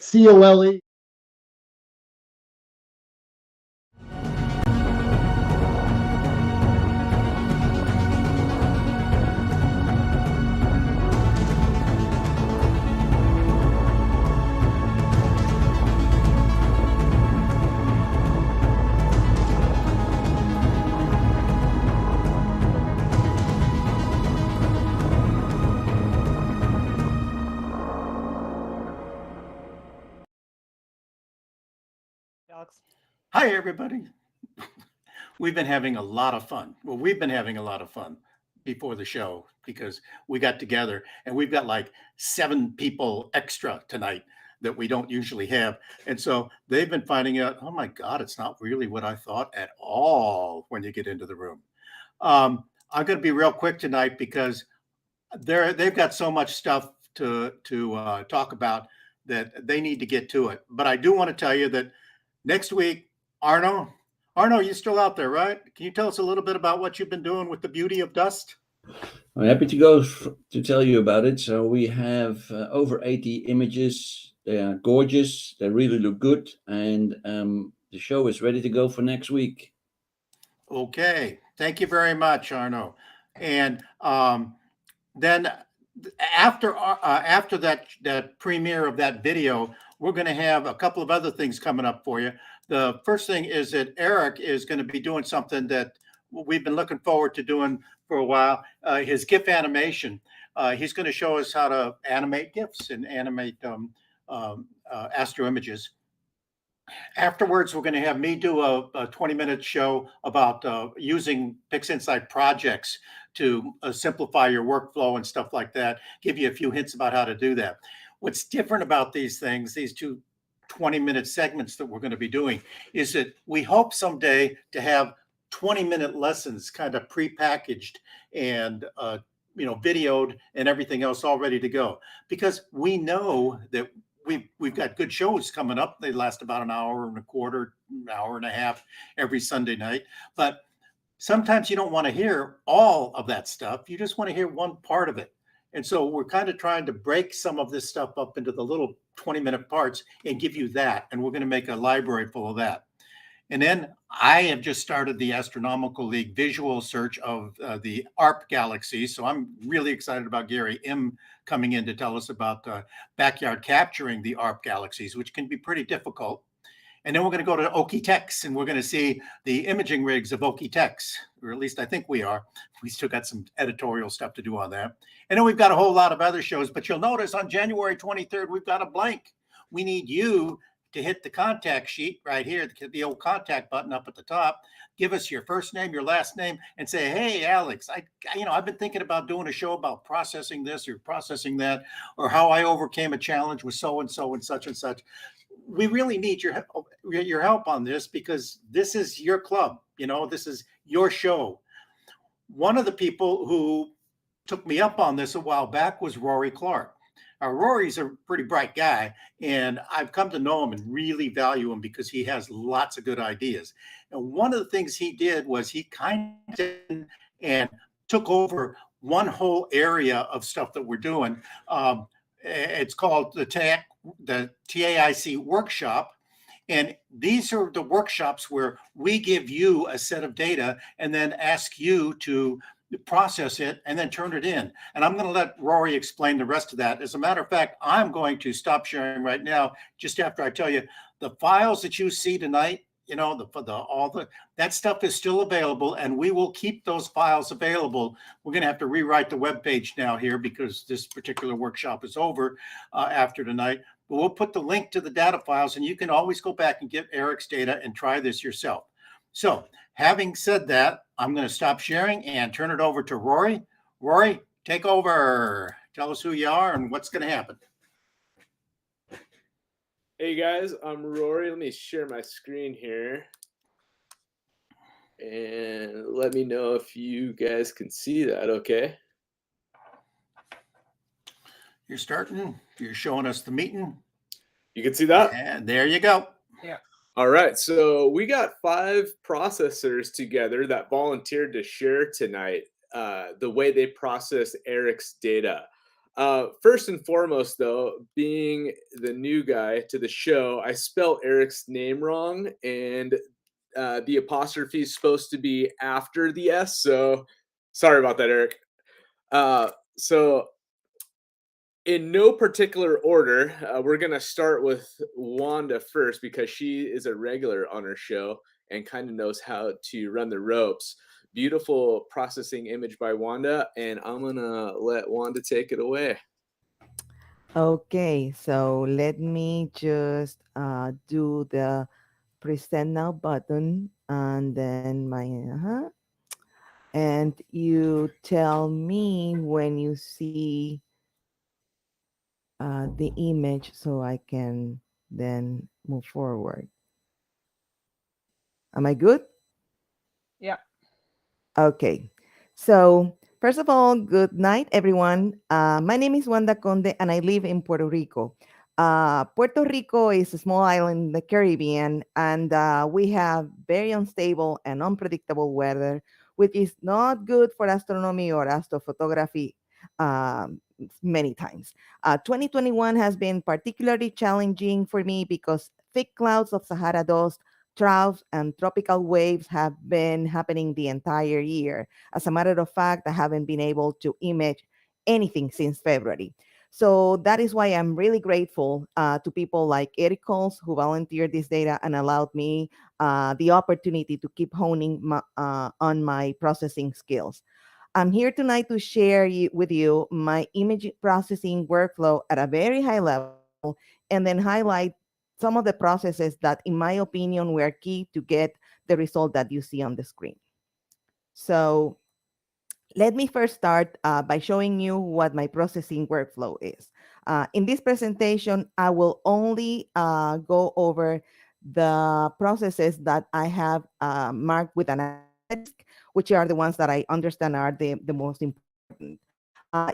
COLE. Alex. Hi, everybody. We've been having a lot of fun. Well, we've been having a lot of fun before the show because we got together and we've got like 7 people extra tonight that we don't usually have. And so they've been finding out, oh my God, it's not really what I thought at all when you get into the room. I'm going to be real quick tonight because they've got so much stuff to talk about that they need to get to it. But I do want to tell you that next week, Arno, you're still out there, right? Can you tell us a little bit about what you've been doing with the Beauty of Dust? I'm happy to go to tell you about it. So we have over 80 images. They are gorgeous. They really look good. And the show is ready to go for next week. Okay. Thank you very much, Arno. And then after that premiere of that video, we're going to have a couple of other things coming up for you. The first thing is that Eric is going to be doing something that we've been looking forward to doing for a while, his GIF animation. He's going to show us how to animate GIFs and animate astro images. Afterwards, we're going to have me do a 20-minute show about using PixInsight projects to simplify your workflow and stuff like that, give you a few hints about how to do that. What's different about these things, these two 20-minute segments that we're going to be doing, is that we hope someday to have 20-minute lessons kind of pre-packaged and videoed and everything else all ready to go. Because we know that we've got good shows coming up. They last about an hour and a quarter, an hour and a half every Sunday night. But sometimes you don't want to hear all of that stuff. You just want to hear one part of it. And so we're kind of trying to break some of this stuff up into the little 20-minute parts and give you that. And we're going to make a library full of that. And then I have just started the Astronomical League visual search of the ARP galaxy. So I'm really excited about Gary M coming in to tell us about backyard capturing the ARP galaxies, which can be pretty difficult. And then we're going to go to Okie-Tex and we're going to see the imaging rigs of Okie-Tex, or at least I think we are. We still got some editorial stuff to do on that. And then we've got a whole lot of other shows, but you'll notice on January 23rd, we've got a blank. We need you to hit the contact sheet right here, the old contact button up at the top. Give us your first name, your last name, and say, hey, Alex, I've been thinking about doing a show about processing this or processing that, or how I overcame a challenge with so-and-so and such and such. We really need your help on this because this is your club. This is your show. One of the people who took me up on this a while back was Rory Clark. Rory's a pretty bright guy, and I've come to know him and really value him because he has lots of good ideas. And one of the things he did was he kind of and took over one whole area of stuff that we're doing. It's called the TAIC workshop. And these are the workshops where we give you a set of data and then ask you to process it and then turn it in. And I'm going to let Rory explain the rest of that. As a matter of fact, I'm going to stop sharing right now, just after I tell you the files that you see tonight, that stuff is still available and we will keep those files available. We're going to have to rewrite the web page now here because this particular workshop is over after tonight. But we'll put the link to the data files and you can always go back and get Eric's data and try this yourself. So having said that, I'm going to stop sharing and turn it over to Rory. Rory, take over. Tell us who you are and what's going to happen. Hey guys, I'm Rory. Let me share my screen here. And let me know if you guys can see that, okay? You're starting. You're showing us the meeting. You can see that? And there you go. Yeah. All right, so we got 5 processors together that volunteered to share tonight the way they process Eric's data. First and foremost, though, being the new guy to the show, I spelled Eric's name wrong, and the apostrophe is supposed to be after the S. So sorry about that, Eric. So in no particular order, we're going to start with Wanda first because she is a regular on our show and kind of knows how to run the ropes. Beautiful processing image by Wanda, and I'm going to let Wanda take it away. Okay, so let me just do the present now button and then my and you tell me when you see the image so I can then move forward. Am I good? Yeah. Okay. So, first of all, good night, everyone. My name is Wanda Conde, and I live in Puerto Rico. Puerto Rico is a small island in the Caribbean, and we have very unstable and unpredictable weather, which is not good for astronomy or astrophotography many times. 2021 has been particularly challenging for me because thick clouds of Sahara dust, droughts, and tropical waves have been happening the entire year. As a matter of fact, I haven't been able to image anything since February. So that is why I'm really grateful to people like Eric Coles who volunteered this data and allowed me the opportunity to keep honing on my processing skills. I'm here tonight to share with you my image processing workflow at a very high level and then highlight some of the processes that, in my opinion, were key to get the result that you see on the screen. So let me first start by showing you what my processing workflow is. In this presentation, I will only go over the processes that I have marked with an asterisk, which are the ones that I understand are the most important.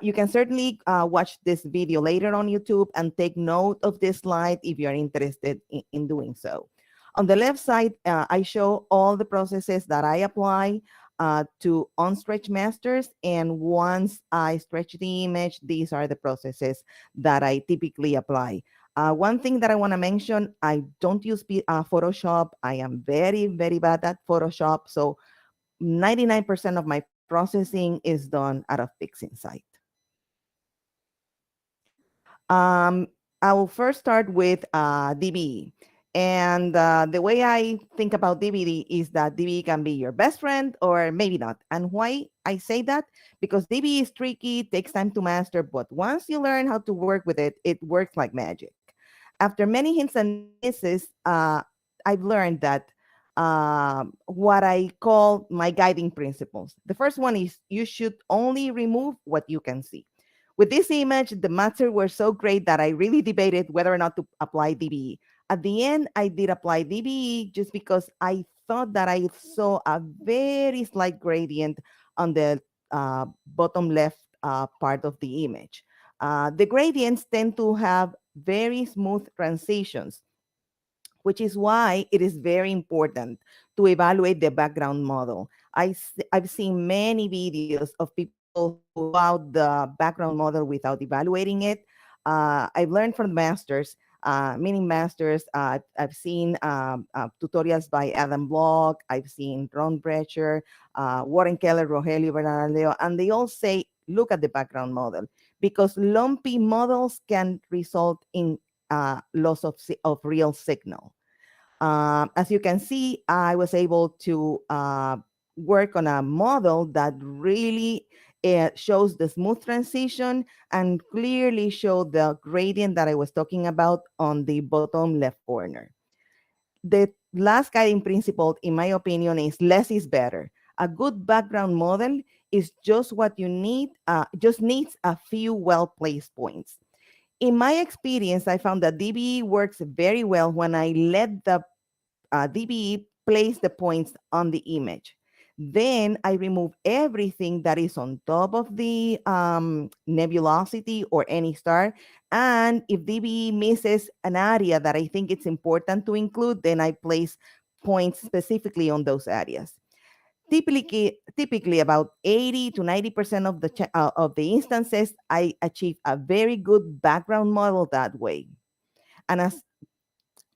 You can certainly watch this video later on YouTube and take note of this slide if you're interested in doing so. On the left side, I show all the processes that I apply to unstretch masters. And once I stretch the image, these are the processes that I typically apply. One thing that I want to mention, I don't use Photoshop. I am very, very bad at Photoshop. So 99% of my processing is done out of PixInsight. I will first start with DBE. And the way I think about DBE is that DBE can be your best friend or maybe not. And why I say that? Because DBE is tricky, takes time to master, but once you learn how to work with it, it works like magic. After many hints and misses, I've learned that what I call my guiding principles. The first one is you should only remove what you can see. With this image, the maths were so great that I really debated whether or not to apply DBE. At the end, I did apply DBE just because I thought that I saw a very slight gradient on the bottom left part of the image. The gradients tend to have very smooth transitions, which is why it is very important to evaluate the background model. I've seen many videos of people who throw out the background model without evaluating it. I've learned from masters, meaning masters. I've seen tutorials by Adam Block. I've seen Ron Brecher, Warren Keller, Rogelio Bernardeo, and they all say, look at the background model, because lumpy models can result in loss of real signal. As you can see, I was able to work on a model that really shows the smooth transition and clearly show the gradient that I was talking about on the bottom left corner. The last guiding principle, in my opinion, is less is better. A good background model is just what you need, just needs a few well-placed points. In my experience, I found that DBE works very well when I let the DBE place the points on the image. Then I remove everything that is on top of the nebulosity or any star. And if DBE misses an area that I think it's important to include, then I place points specifically on those areas. typically about 80 to 90% of the instances, I achieve a very good background model that way. And as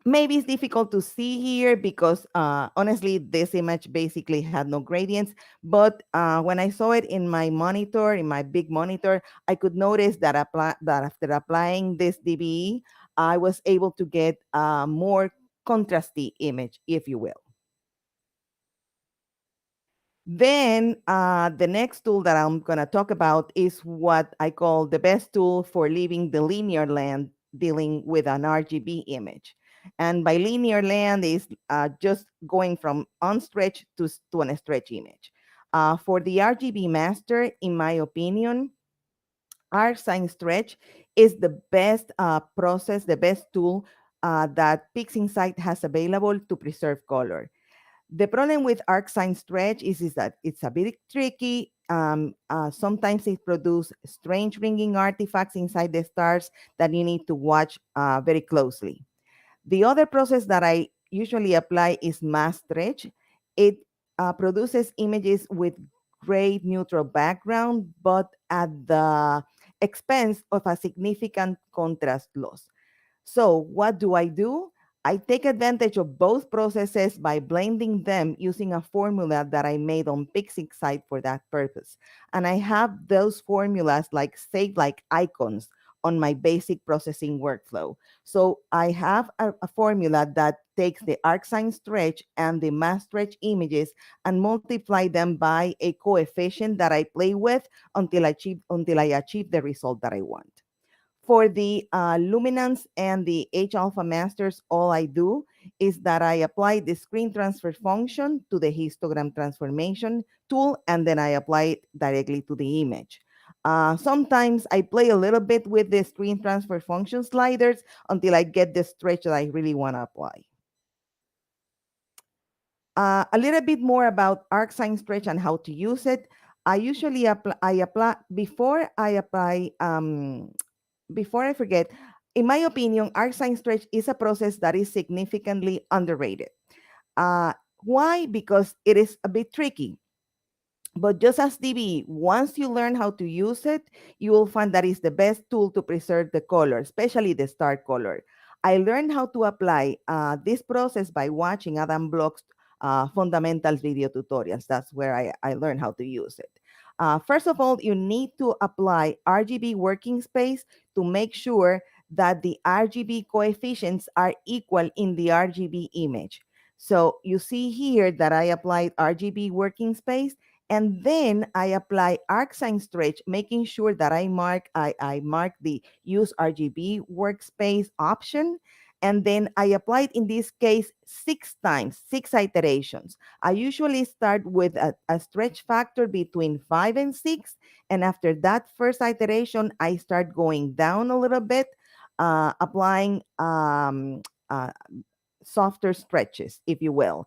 maybe it's difficult to see here because honestly, this image basically had no gradients. But when I saw it in my monitor, in my big monitor, I could notice that, that after applying this DBE, I was able to get a more contrasty image, if you will. Then the next tool that I'm going to talk about is what I call the best tool for leaving the linear land dealing with an RGB image. And by linear land is just going from unstretched to an stretch image. For the RGB master, in my opinion, ArcSign Stretch is the best process, the best tool that PixInsight has available to preserve color. The problem with ArcSign Stretch is that it's a bit tricky. Sometimes it produces strange ringing artifacts inside the stars that you need to watch very closely. The other process that I usually apply is mass stretch. It produces images with great neutral background, but at the expense of a significant contrast loss. So what do? I take advantage of both processes by blending them using a formula that I made on PixInsight for that purpose. And I have those formulas like saved like icons on my basic processing workflow. So I have a formula that takes the arcsign stretch and the mass stretch images and multiply them by a coefficient that I play with until I achieve the result that I want. For the luminance and the H alpha masters, all I do is that I apply the screen transfer function to the histogram transformation tool, and then I apply it directly to the image. Sometimes I play a little bit with the screen transfer function sliders until I get the stretch that I really want to apply. A little bit more about ArcSign Stretch and how to use it. I usually apply before I forget, in my opinion, ArcSign Stretch is a process that is significantly underrated. Why? Because it is a bit tricky. But just as DB, once you learn how to use it, you will find that it's the best tool to preserve the color, especially the star color. I learned how to apply this process by watching Adam Block's fundamentals video tutorials. That's where I learned how to use it. First of all, you need to apply RGB working space to make sure that the RGB coefficients are equal in the RGB image. So you see here that I applied RGB working space, and then I apply ArcSign Stretch, making sure that I mark the use RGB workspace option. And then I applied, in this case, 6 times, 6 iterations. I usually start with a stretch factor between 5 and 6. And after that first iteration, I start going down a little bit, applying softer stretches, if you will.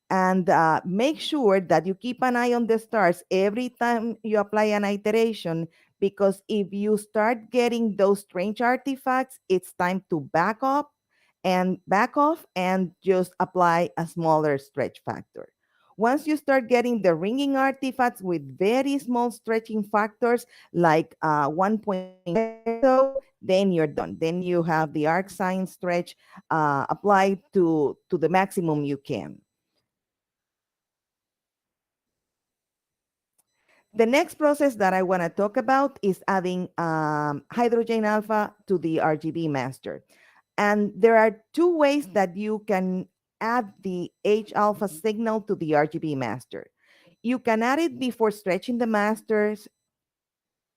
And make sure that you keep an eye on the stars every time you apply an iteration, because if you start getting those strange artifacts, it's time to back off and just apply a smaller stretch factor. Once you start getting the ringing artifacts with very small stretching factors, like 1.5 or so, then you're done. Then you have the ArcSign Stretch applied to the maximum you can. The next process that I want to talk about is adding hydrogen alpha to the RGB master. And there are 2 ways that you can add the H alpha signal to the RGB master. You can add it before stretching the masters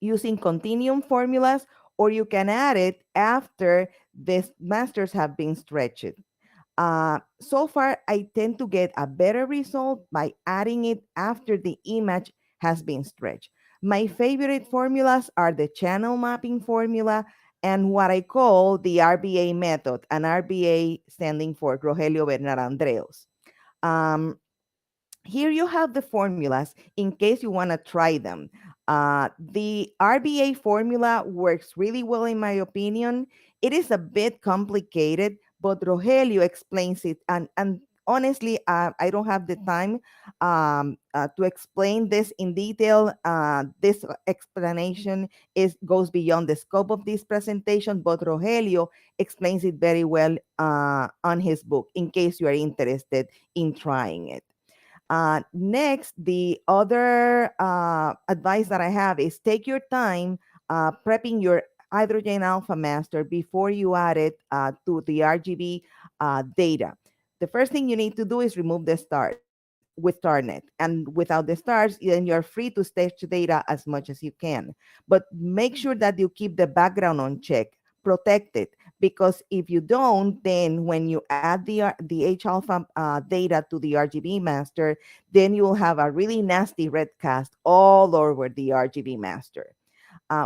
using continuum formulas, or you can add it after the masters have been stretched. So far, I tend to get a better result by adding it after the image has been stretched. My favorite formulas are the channel mapping formula and what I call the RBA method, and RBA standing for Rogelio Bernard Andreos. Here you have the formulas in case you want to try them. The RBA formula works really well, in my opinion. It is a bit complicated, but Rogelio explains it, and honestly, I don't have the time to explain this in detail. This explanation goes beyond the scope of this presentation, but Rogelio explains it very well on his book, in case you are interested in trying it. Next, the other advice that I have is take your time prepping your hydrogen alpha master before you add it to the RGB data. The first thing you need to do is remove the stars with StarNet. And without the stars, then you're free to stage data as much as you can. But make sure that you keep the background on check, protect it, because if you don't, then when you add the H alpha data to the RGB master, then you will have a really nasty red cast all over the RGB master.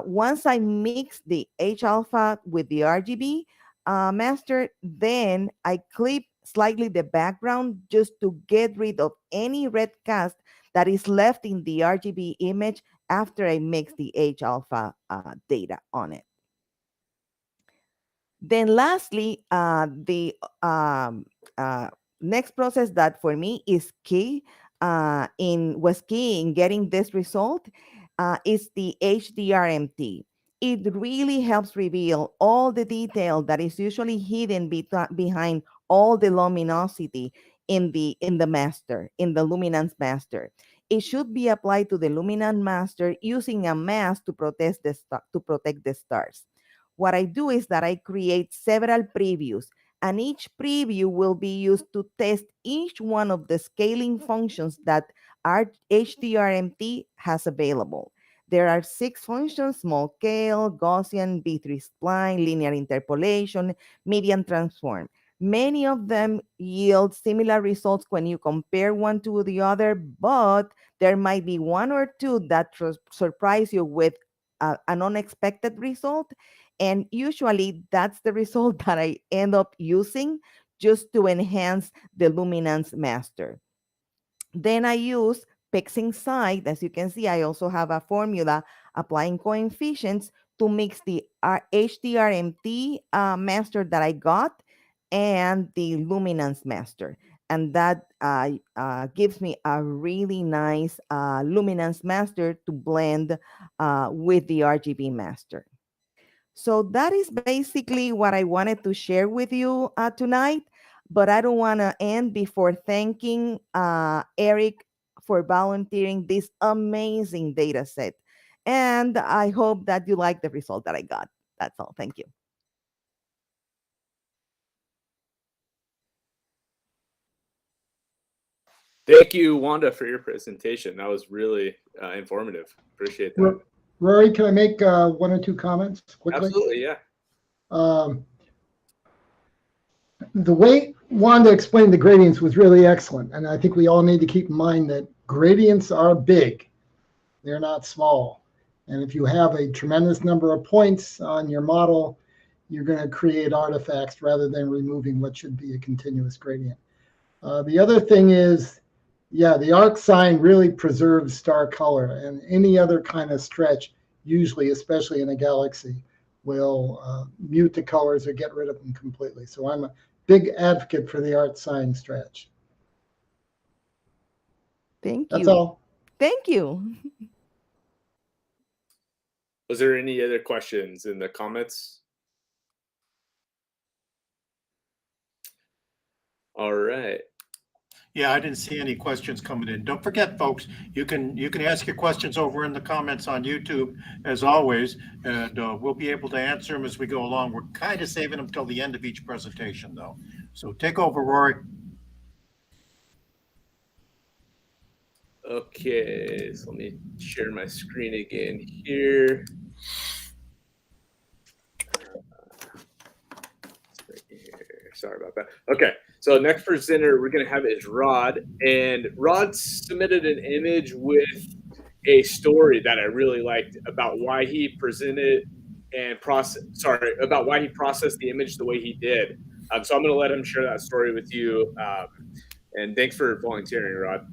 Once I mix the H alpha with the RGB master, then I clip slightly the background just to get rid of any red cast that is left in the RGB image after I mix the H alpha data on it. Then lastly, the next process that for me is key was key in getting this result is the HDRMT. It really helps reveal all the detail that is usually hidden behind all the luminosity in the master, in the luminance master. It should be applied to the luminance master using a mask to protect the stars. What I do is that I create several previews, and each preview will be used to test each one of the scaling functions that our HDRMT has available. There are 6 functions: small scale, Gaussian, B3 spline, linear interpolation, median transform. Many of them yield similar results when you compare one to the other, but there might be 1 or 2 that surprise you with an unexpected result. And usually that's the result that I end up using just to enhance the luminance master. Then I use PixInsight. As you can see, I also have a formula applying coefficients to mix the HDRMT master that I got and the luminance master. And that gives me a really nice luminance master to blend with the RGB master. So that is basically what I wanted to share with you tonight. But I don't want to end before thanking Eric for volunteering this amazing data set. And I hope that you like the result that I got. That's all. Thank you. Thank you, Wanda, for your presentation. That was really informative. Appreciate that. Rory, can I make 1 or 2 comments quickly? Absolutely, yeah. The way Wanda explained the gradients was really excellent. And I think we all need to keep in mind that gradients are big. They're not small. And if you have a tremendous number of points on your model, you're going to create artifacts rather than removing what should be a continuous gradient. The other thing is, yeah, the arc sign really preserves star color, and any other kind of stretch, usually, especially in a galaxy, will mute the colors or get rid of them completely. So I'm a big advocate for the arc sign stretch. Thank you. That's all. Thank you. Was there any other questions in the comments? All right. Yeah, I didn't see any questions coming in. Don't forget, folks, you can ask your questions over in the comments on YouTube, as always, and we'll be able to answer them as we go along. We're kind of saving them till the end of each presentation, though. So take over, Rory. Okay, so let me share my screen again here. Sorry about that. Okay, so next presenter we're going to have is Rod, and Rod submitted an image with a story that I really liked about why he presented and about why he processed the image the way he did. So I'm going to let him share that story with you. And thanks for volunteering, Rod.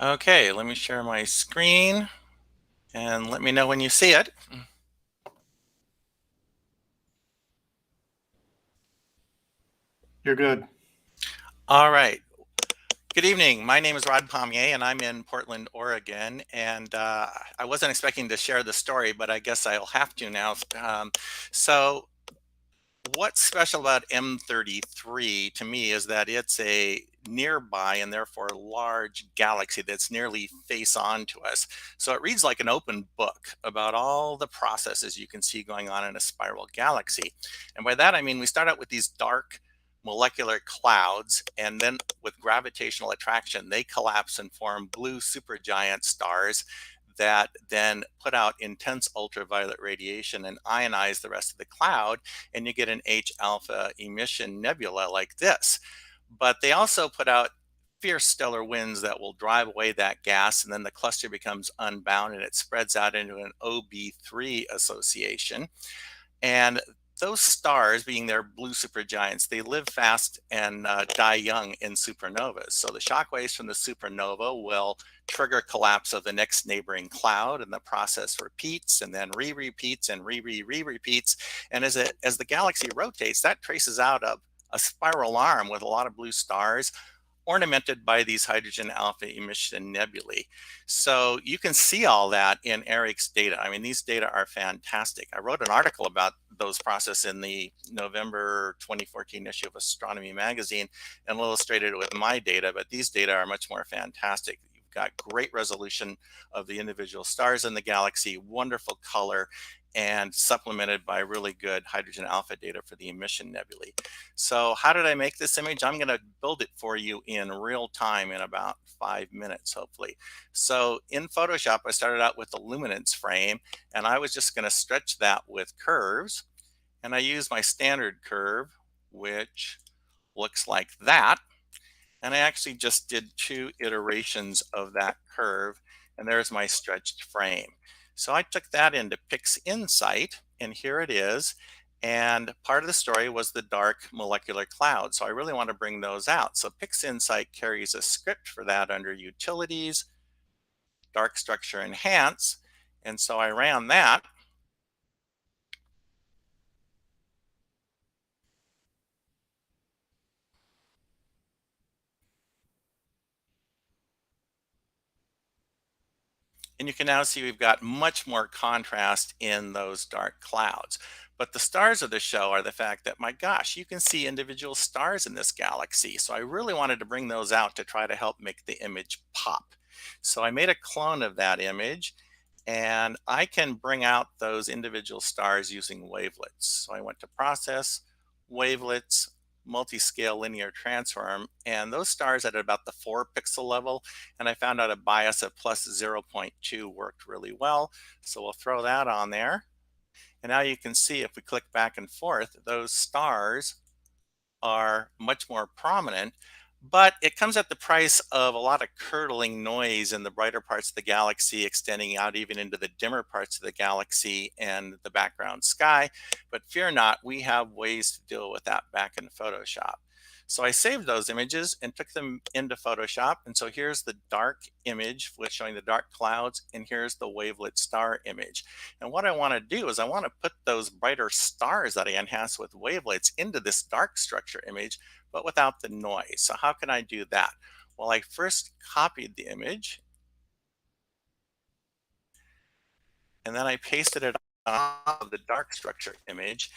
Okay, let me share my screen and let me know when you see it. You're good. All right. Good evening. My name is Rod Pommier, and I'm in Portland, Oregon. And I wasn't expecting to share the story, but I guess I'll have to now. So what's special about M33 to me is that it's a nearby and therefore large galaxy that's nearly face on to us. So it reads like an open book about all the processes you can see going on in a spiral galaxy. And by that, I mean, we start out with these dark molecular clouds, and then with gravitational attraction, they collapse and form blue supergiant stars that then put out intense ultraviolet radiation and ionize the rest of the cloud, and you get an H alpha emission nebula like this. But they also put out fierce stellar winds that will drive away that gas, and then the cluster becomes unbound and it spreads out into an OB3 association. And those stars, being their blue supergiants, they live fast and die young in supernovas. So the shock waves from the supernova will trigger collapse of the next neighboring cloud, and the process repeats and then re-repeats and re-repeats. And as the galaxy rotates, that traces out a spiral arm with a lot of blue stars ornamented by these hydrogen alpha emission nebulae. So you can see all that in Eric's data. I mean, these data are fantastic. I wrote an article about those processes in the November 2014 issue of Astronomy magazine and illustrated it with my data, but these data are much more fantastic. You've got great resolution of the individual stars in the galaxy, wonderful color, and supplemented by really good hydrogen alpha data for the emission nebulae. So how did I make this image? I'm going to build it for you in real time in about 5 minutes, hopefully. So in Photoshop, I started out with the luminance frame, and I was just going to stretch that with curves. And I used my standard curve, which looks like that. And I actually just did 2 iterations of that curve, and there's my stretched frame. So I took that into PixInsight, and here it is. And part of the story was the dark molecular cloud. So I really want to bring those out. So PixInsight carries a script for that under Utilities, Dark Structure Enhance. And so I ran that. And you can now see we've got much more contrast in those dark clouds. But the stars of the show are the fact that, my gosh, you can see individual stars in this galaxy. So I really wanted to bring those out to try to help make the image pop. So I made a clone of that image, and I can bring out those individual stars using wavelets. So I went to Process, Wavelets, Multi-Scale Linear Transform, and those stars at about the 4 pixel level, and I found out a bias of plus 0.2 worked really well. So we'll throw that on there. And now you can see if we click back and forth, those stars are much more prominent, but it comes at the price of a lot of curdling noise in the brighter parts of the galaxy, extending out even into the dimmer parts of the galaxy and the background sky. But fear not, we have ways to deal with that back in Photoshop. So I saved those images and took them into Photoshop. And so here's the dark image with showing the dark clouds, and here's the wavelet star image. And what I want to do is I want to put those brighter stars that I enhanced with wavelets into this dark structure image, but without the noise. So how can I do that? Well, I first copied the image, and then I pasted it on the dark structure image.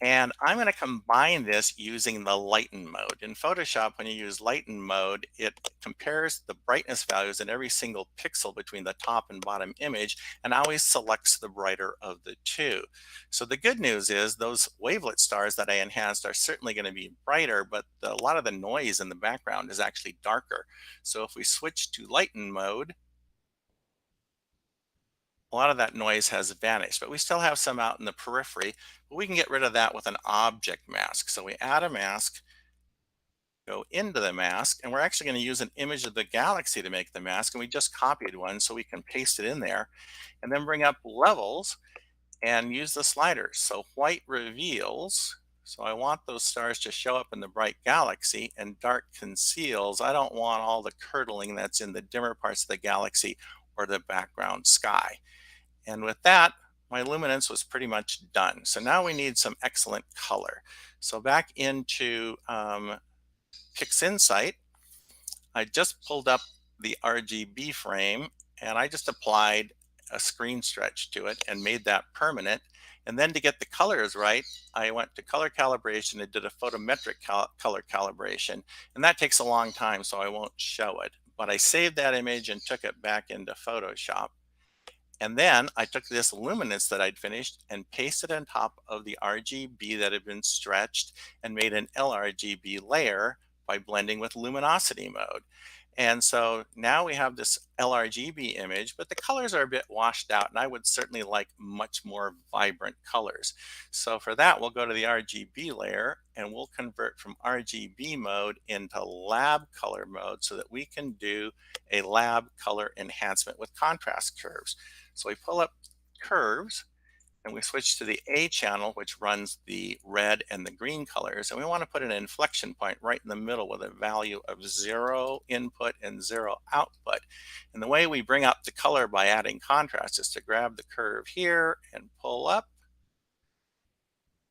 And I'm going to combine this using the lighten mode. In Photoshop, when you use lighten mode, it compares the brightness values in every single pixel between the top and bottom image and always selects the brighter of the two. So the good news is those wavelet stars that I enhanced are certainly going to be brighter, but a lot of the noise in the background is actually darker. So if we switch to lighten mode, a lot of that noise has vanished, but we still have some out in the periphery. But we can get rid of that with an object mask. So we add a mask, go into the mask, and we're actually going to use an image of the galaxy to make the mask. And we just copied one, so we can paste it in there, and then bring up levels and use the sliders. So white reveals. So I want those stars to show up in the bright galaxy, and dark conceals. I don't want all the curdling that's in the dimmer parts of the galaxy or the background sky. And with that, my luminance was pretty much done. So now we need some excellent color. So back into PixInsight, I just pulled up the RGB frame and I just applied a screen stretch to it and made that permanent. And then to get the colors right, I went to color calibration and did a photometric color calibration. And that takes a long time, so I won't show it. But I saved that image and took it back into Photoshop. And then I took this luminance that I'd finished and pasted on top of the RGB that had been stretched and made an LRGB layer by blending with luminosity mode. And so now we have this LRGB image, but the colors are a bit washed out, and I would certainly like much more vibrant colors. So for that, we'll go to the RGB layer and we'll convert from RGB mode into lab color mode so that we can do a lab color enhancement with contrast curves. So we pull up curves and we switch to the A channel, which runs the red and the green colors. And we want to put an inflection point right in the middle with a value of 0 input and 0 output. And the way we bring up the color by adding contrast is to grab the curve here and pull up,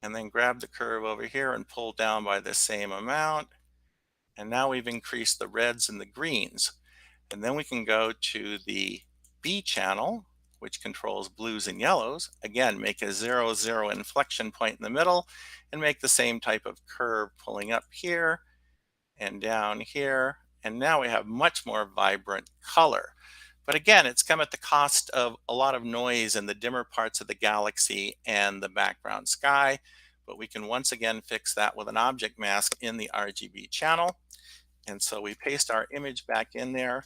and then grab the curve over here and pull down by the same amount. And now we've increased the reds and the greens. And then we can go to the B channel, which controls blues and yellows. Again, make a 0, 0 inflection point in the middle and make the same type of curve pulling up here and down here. And now we have much more vibrant color. But again, it's come at the cost of a lot of noise in the dimmer parts of the galaxy and the background sky. But we can once again fix that with an object mask in the RGB channel. And so we paste our image back in there,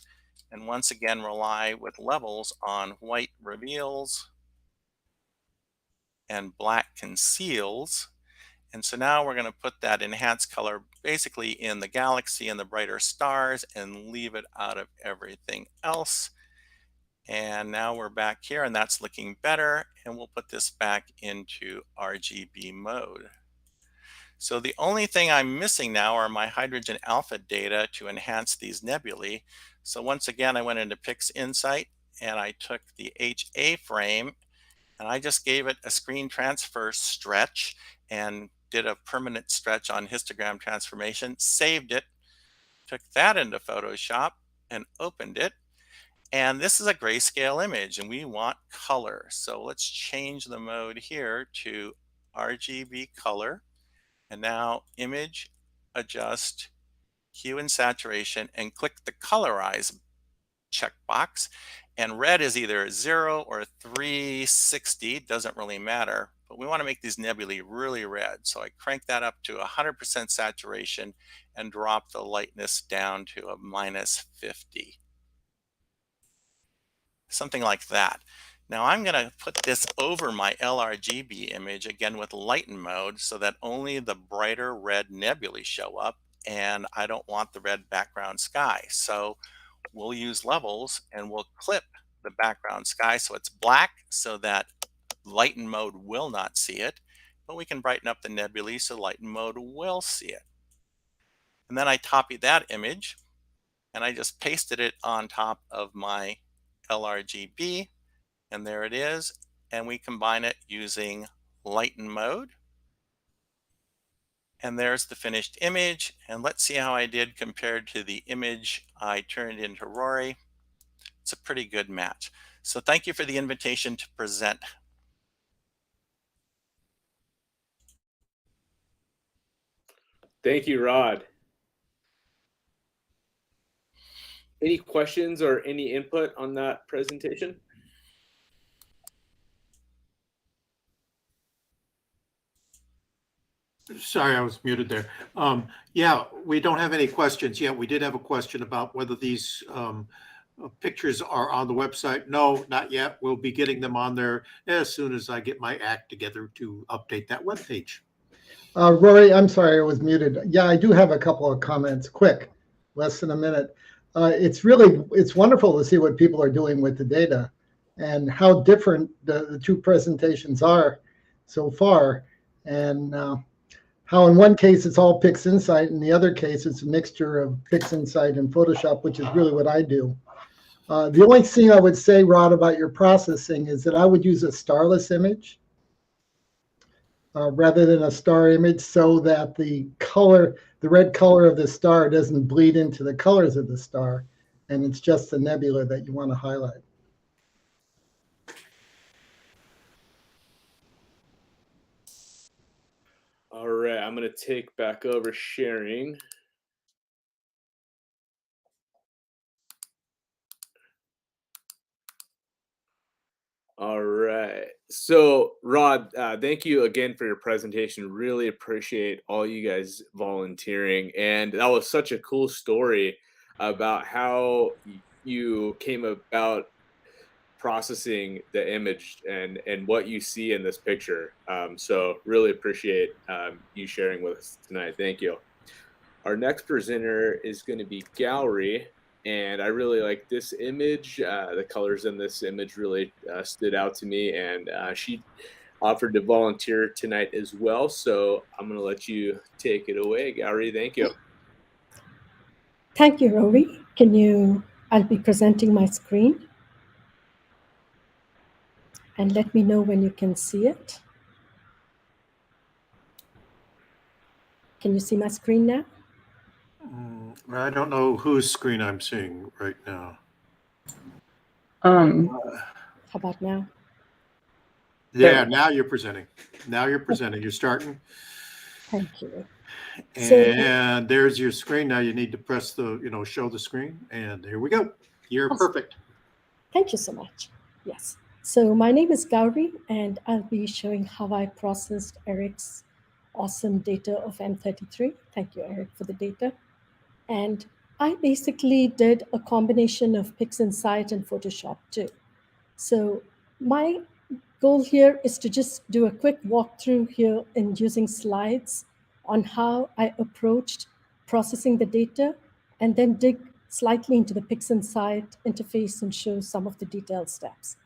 and once again rely with levels on white reveals and black conceals. And so now we're going to put that enhanced color basically in the galaxy and the brighter stars and leave it out of everything else. And now we're back here and that's looking better, and we'll put this back into RGB mode. So the only thing I'm missing now are my hydrogen alpha data to enhance these nebulae. So once again, I went into PixInsight and I took the HA frame and I just gave it a screen transfer stretch and did a permanent stretch on histogram transformation, saved it, took that into Photoshop and opened it. And this is a grayscale image and we want color. So let's change the mode here to RGB color. And now image, adjust, hue and saturation, and click the colorize checkbox. And red is either 0 or 360, doesn't really matter, but we want to make these nebulae really red. So I crank that up to 100% saturation and drop the lightness down to a -50. Something like that. Now I'm going to put this over my LRGB image again with lighten mode so that only the brighter red nebulae show up, and I don't want the red background sky. So we'll use levels and we'll clip the background sky so it's black so that lighten mode will not see it, but we can brighten up the nebulae so lighten mode will see it. And then I copied that image and I just pasted it on top of my LRGB. And there it is, and we combine it using lighten mode. And there's the finished image, and let's see how I did compared to the image I turned into Rory. It's a pretty good match. So thank you for the invitation to present. Thank you, Rod. Any questions or any input on that presentation? Sorry, I was muted there. Yeah, we don't have any questions yet. We did have a question about whether these pictures are on the website. No, not yet. We'll be getting them on there as soon as I get my act together to update that webpage. Rory, I'm sorry, I was muted. Yeah, I do have a couple of comments. Quick, less than a minute. It's wonderful to see what people are doing with the data and how different the two presentations are so far. And how in one case it's all PixInsight, in the other case it's a mixture of PixInsight and Photoshop, which is really what I do. The only thing I would say, Rod, about your processing is that I would use a starless image rather than a star image, so that the red color of the star doesn't bleed into the colors of the star, and it's just the nebula that you want to highlight. All right, I'm going to take back over sharing. All right. So, Rod, thank you again for your presentation. Really appreciate all you guys volunteering. And that was such a cool story about how you came about processing the image and what you see in this picture. So really appreciate you sharing with us tonight. Thank you. Our next presenter is going to be Gowri. And I really like this image. The colors in this image really stood out to me. And she offered to volunteer tonight as well. So I'm going to let you take it away, Gowri. Thank you. Thank you, Rory. I'll be presenting my screen. And let me know when you can see it. Can you see my screen now? I don't know whose screen I'm seeing right now. How about now? Yeah, now you're presenting. Now you're presenting. You're starting. Thank you. And there's your screen. Now you need to press the, show the screen. And here we go. You're perfect. Thank you so much. Yes. So my name is Gowri, and I'll be showing how I processed Eric's awesome data of M33. Thank you, Eric, for the data. And I basically did a combination of PixInsight and Photoshop too. So my goal here is to just do a quick walkthrough here in using slides on how I approached processing the data, and then dig slightly into the PixInsight interface and show some of the detailed steps.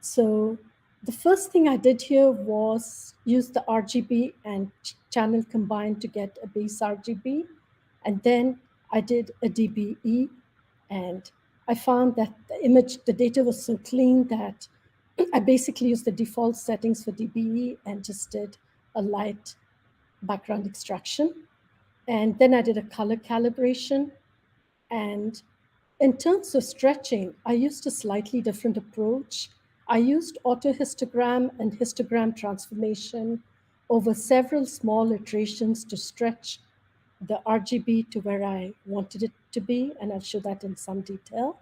So the first thing I did here was use the RGB and channel combined to get a base RGB. And then I did a DBE, and I found that the data was so clean that I basically used the default settings for DBE and just did a light background extraction. And then I did a color calibration. And in terms of stretching, I used a slightly different approach. I used autohistogram and histogram transformation over several small iterations to stretch the RGB to where I wanted it to be, and I'll show that in some detail.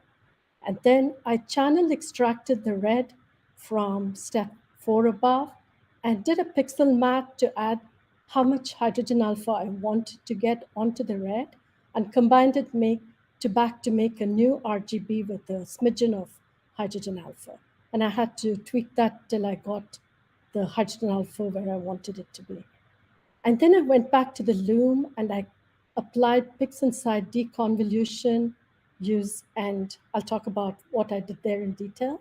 And then I channel extracted the red from step 4 above and did a pixel math to add how much hydrogen alpha I wanted to get onto the red, and combined it to make a new RGB with a smidgen of hydrogen alpha. And I had to tweak that till I got the hydrogen alpha where I wanted it to be. And then I went back to the loom and I applied PixInsight deconvolution, and I'll talk about what I did there in detail,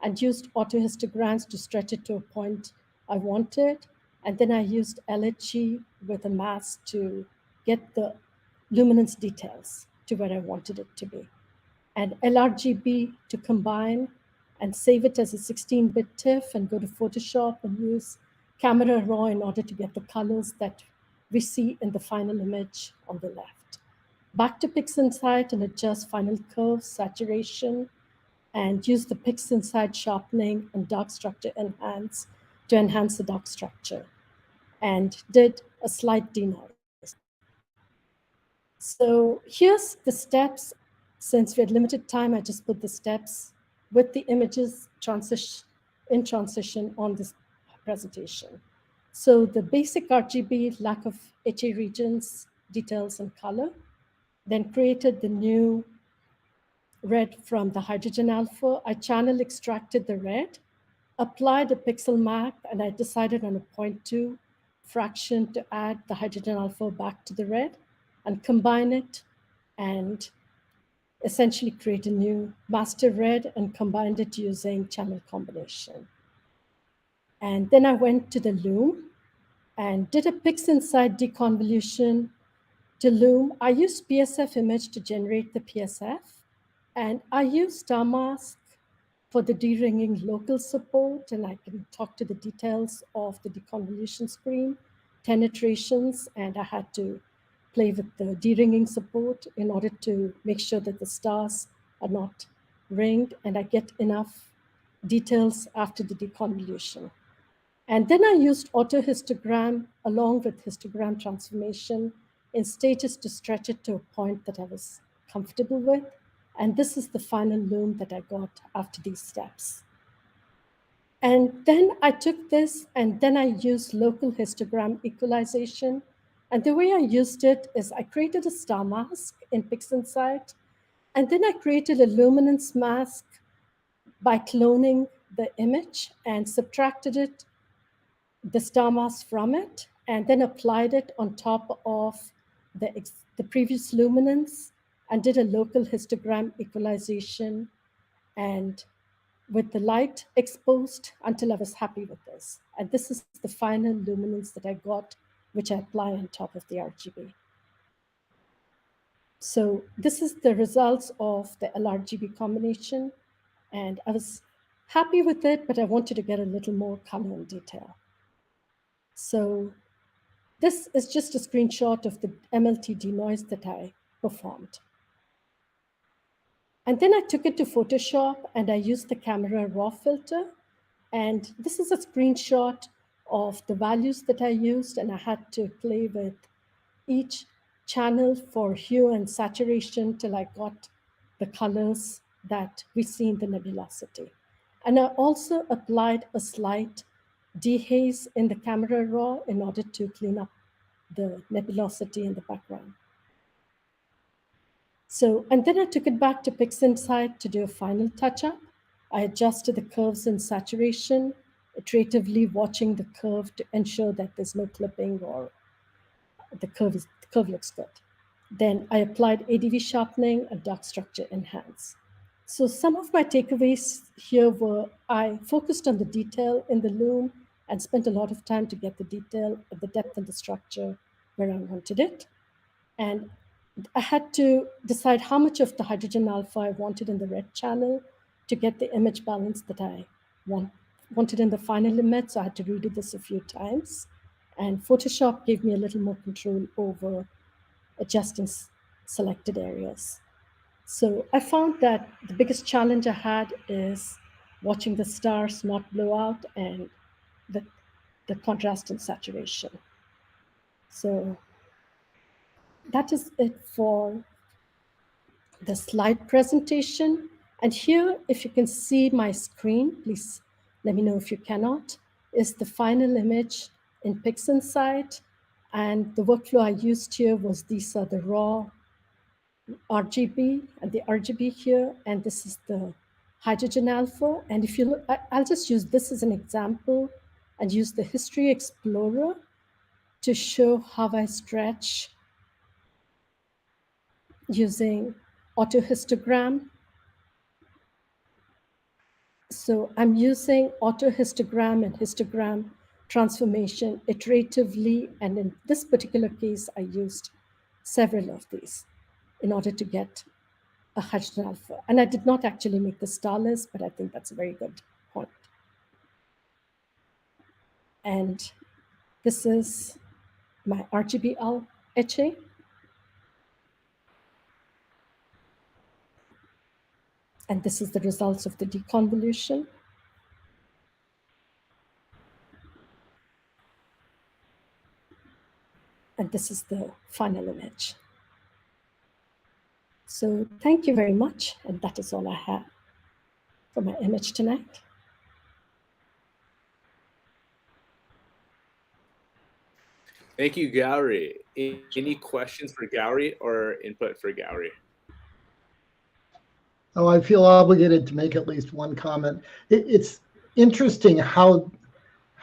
and used autohistograms to stretch it to a point I wanted. And then I used LHE with a mask to get the luminance details to where I wanted it to be. And LRGB to combine and save it as a 16-bit TIFF, and go to Photoshop and use Camera Raw in order to get the colors that we see in the final image on the left. Back to PixInsight and adjust final curves, saturation, and use the PixInsight sharpening and dark structure enhance to enhance the dark structure, and did a slight denoise. So here's the steps. Since we had limited time, I just put the steps with the images in transition on this presentation. So the basic RGB, lack of HA regions, details, and color, then created the new red from the hydrogen alpha. I channel extracted the red, applied a pixel map, and I decided on a 0.2 fraction to add the hydrogen alpha back to the red and combine it, and essentially create a new master red and combined it using channel combination. And then I went to the loom and did a PixInsight deconvolution to loom. I used PSF image to generate the PSF, And I use Star Mask for the de-ringing local support, and I can talk to the details of the deconvolution screen, 10 iterations, and I had to play with the de-ringing support in order to make sure that the stars are not ringed, and I get enough details after the deconvolution. And then I used autohistogram along with histogram transformation in stages to stretch it to a point that I was comfortable with. And this is the final loom that I got after these steps. And then I took this and then I used local histogram equalization. And the way I used it is I created a star mask in PixInsight, and then I created a luminance mask by cloning the image and subtracted it, the star mask from it, and then applied it on top of the previous luminance and did a local histogram equalization and with the light exposed until I was happy with this. And this is the final luminance that I got, which I apply on top of the RGB. So this is the results of the LRGB combination. And I was happy with it, but I wanted to get a little more color and detail. So this is just a screenshot of the MLT denoise that I performed. And then I took it to Photoshop and I used the camera raw filter. And this is a screenshot of the values that I used, and I had to play with each channel for hue and saturation till I got the colors that we see in the nebulosity. And I also applied a slight dehaze in the camera raw in order to clean up the nebulosity in the background. So, and then I took it back to PixInsight to do a final touch-up. I adjusted the curves in saturation, iteratively watching the curve to ensure that there's no clipping or the curve looks good. Then I applied ADV sharpening and dark structure enhance. So some of my takeaways here were I focused on the detail in the loom and spent a lot of time to get the detail of the depth and the structure where I wanted it. And I had to decide how much of the hydrogen alpha I wanted in the red channel to get the image balance that I wanted in the final image. So I had to redo this a few times. And Photoshop gave me a little more control over adjusting selected areas. So I found that the biggest challenge I had is watching the stars not blow out and the contrast and saturation. So that is it for the slide presentation. And here, if you can see my screen, please let me know if you cannot, is the final image in PixInsight. And the workflow I used here was these are the raw RGB and the RGB here, and this is the hydrogen alpha. And if you look, I'll just use this as an example and use the History Explorer to show how I stretch using autohistogram. So I'm using autohistogram and histogram transformation iteratively. And in this particular case, I used several of these in order to get a hydrogen alpha. And I did not actually make the star list, but I think that's a very good point. And this is my RGB HA. And this is the results of the deconvolution. And this is the final image. So thank you very much. And that is all I have for my image tonight. Thank you, Gowri. Any questions for Gowri or input for Gowri? Oh, I feel obligated to make at least one comment. It's interesting how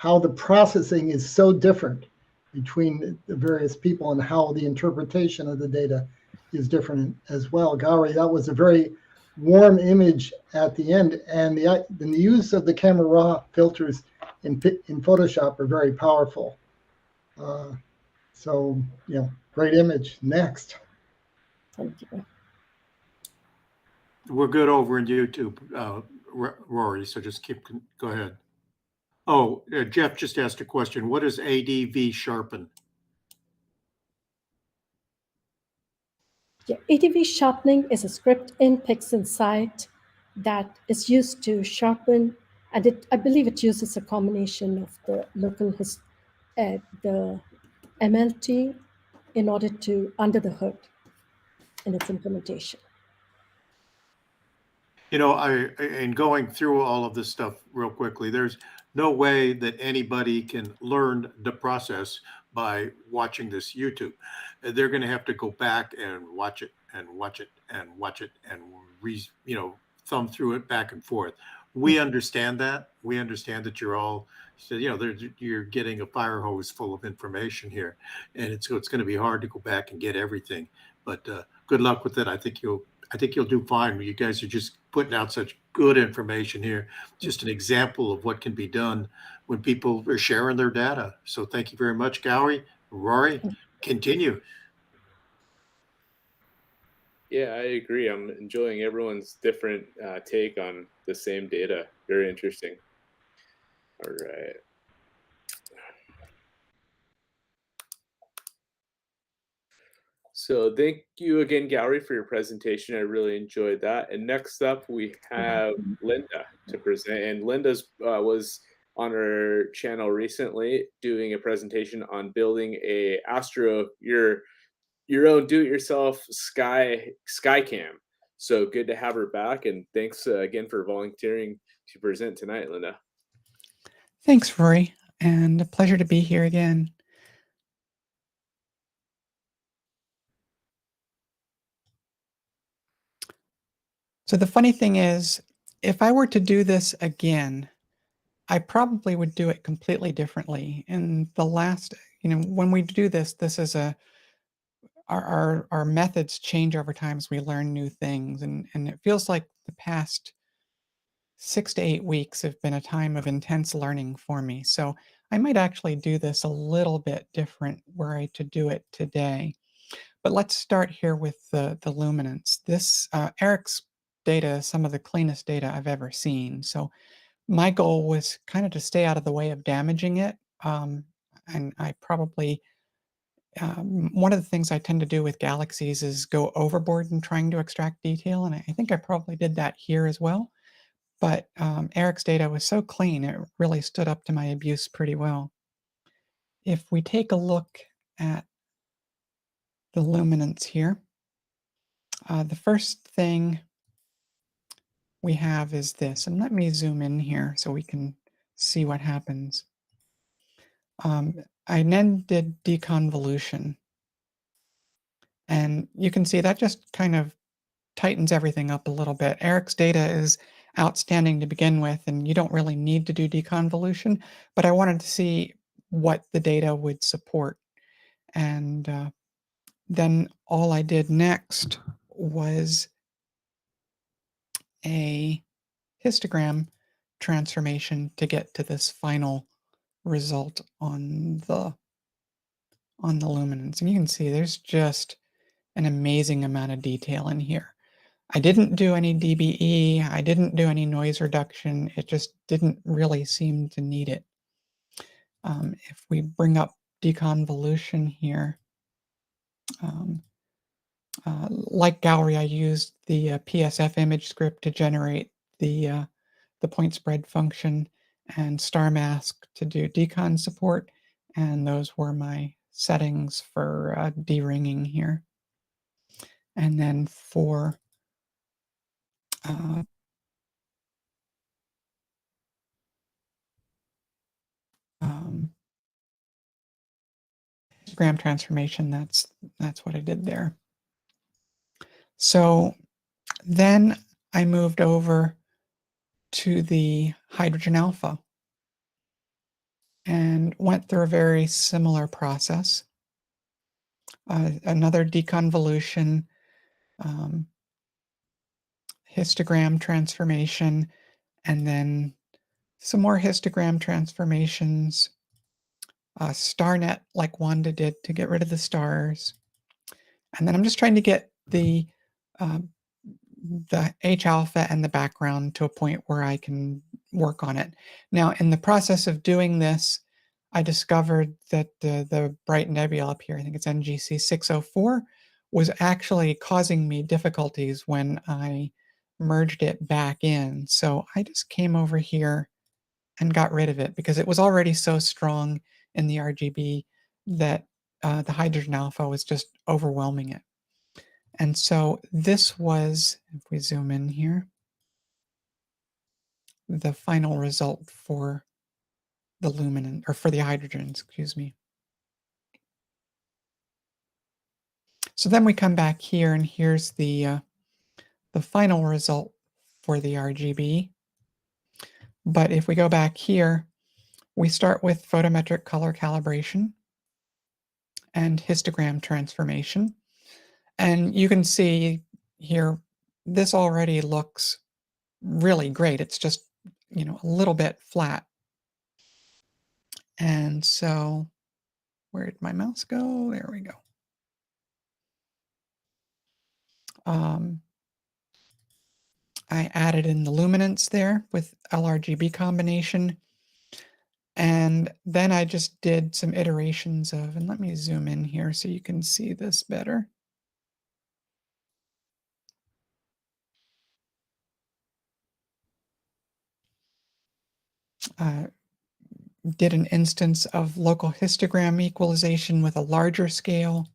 the processing is so different between the various people and how the interpretation of the data is different as well. Gowri, that was a very warm image at the end, and the use of the camera raw filters in Photoshop are very powerful. So, great image. Next. Thank you. We're good over in YouTube, Rory, so just go ahead. Oh, Jeff just asked a question. What is ADV sharpen? Yeah, ADV sharpening is a script in PixInsight that is used to sharpen, and I believe it uses a combination of the the MLT in order to under the hood in its implementation. You know, in going through all of this stuff real quickly, there's no way that anybody can learn the process by watching this YouTube. They're going to have to go back and watch it and watch it and watch it and thumb through it back and forth. We understand that. We understand that you're all, you're getting a fire hose full of information here, and it's going to be hard to go back and get everything. But good luck with it. I think you'll do fine. You guys are just putting out such good information here. Just an example of what can be done when people are sharing their data. So thank you very much, Gowri. Rory, continue. Yeah, I agree. I'm enjoying everyone's different take on the same data. Very interesting. All right. So thank you again, Gowri, for your presentation. I really enjoyed that. And next up, we have Linda to present. And Linda's was on her channel recently doing a presentation on building a Astro, your own do-it-yourself sky cam. So good to have her back. And thanks again for volunteering to present tonight, Linda. Thanks, Rory, and a pleasure to be here again. So the funny thing is, if I were to do this again, I probably would do it completely differently. In the last, when we do this, this is our methods change over time as we learn new things, and it feels like the past 6 to 8 weeks have been a time of intense learning for me. So I might actually do this a little bit different were I to do it today. But let's start here with the luminance. This Eric's data is some of the cleanest data I've ever seen. So my goal was kind of to stay out of the way of damaging it. And I probably, one of the things I tend to do with galaxies is go overboard in trying to extract detail. And I think I probably did that here as well. But Eric's data was so clean, it really stood up to my abuse pretty well. If we take a look at the luminance here, the first thing we have is this, and let me zoom in here so we can see what happens. I then did deconvolution, and you can see that just kind of tightens everything up a little bit. Eric's data is outstanding to begin with, and you don't really need to do deconvolution, but I wanted to see what the data would support. And then all I did next was a histogram transformation to get to this final result on the luminance. And you can see there's just an amazing amount of detail in here. I didn't do any DBE, I didn't do any noise reduction, it just didn't really seem to need it. If we bring up deconvolution here, like Gowri, I used the PSF image script to generate the point spread function, and star mask to do decon support, and those were my settings for de-ringing here. And then for histogram transformation, that's what I did there. So then I moved over to the hydrogen alpha and went through a very similar process. Another deconvolution, histogram transformation, and then some more histogram transformations, StarNet like Wanda did to get rid of the stars. And then I'm just trying to get the the H alpha and the background to a point where I can work on it. Now, in the process of doing this, I discovered that the bright nebula up here, I think it's NGC 604, was actually causing me difficulties when I merged it back in. So I just came over here and got rid of it because it was already so strong in the RGB that the hydrogen alpha was just overwhelming it. And so this was, if we zoom in here, the final result for the luminance, or for the hydrogens, excuse me. So then we come back here, and here's the final result for the RGB. But if we go back here, we start with photometric color calibration and histogram transformation. And you can see here, this already looks really great. It's just, you know, a little bit flat. And so, where did my mouse go? There we go. I added in the luminance there with LRGB combination. And then I just did some iterations of, and let me zoom in here so you can see this better. Did an instance of local histogram equalization with a larger scale,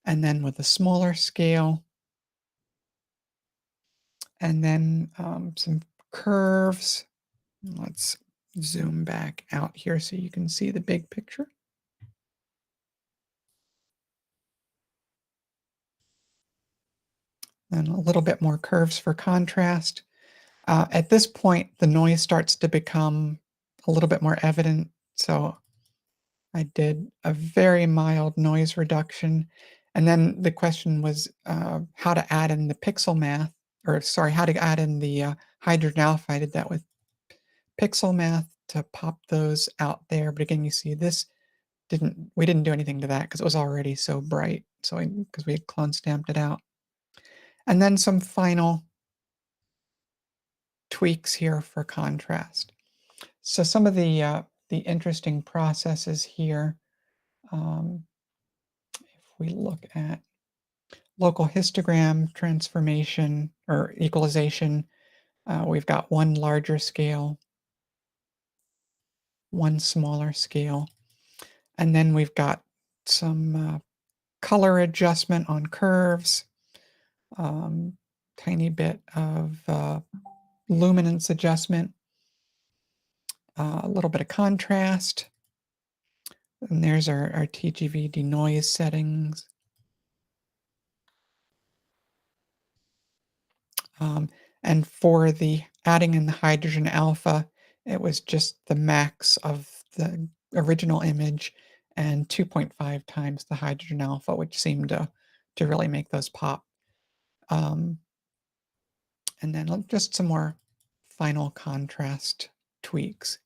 and then with a smaller scale, and then some curves. Let's zoom back out here so you can see the big picture. And a little bit more curves for contrast. At this point, the noise starts to become a little bit more evident. So I did a very mild noise reduction. And then the question was how to add in the pixel math, or sorry, how to add in the hydrogen alpha. I did that with pixel math to pop those out there. But again, you see this we didn't do anything to that because it was already so bright. So because we had clone stamped it out. And then some final tweaks here for contrast. So some of the interesting processes here, if we look at local histogram transformation or equalization, we've got one larger scale, one smaller scale, and then we've got some color adjustment on curves, tiny bit of luminance adjustment, a little bit of contrast, and there's our TGV denoise settings. And for the adding in the hydrogen alpha, it was just the max of the original image and 2.5 times the hydrogen alpha, which seemed to really make those pop. And then just some more final contrast tweaks.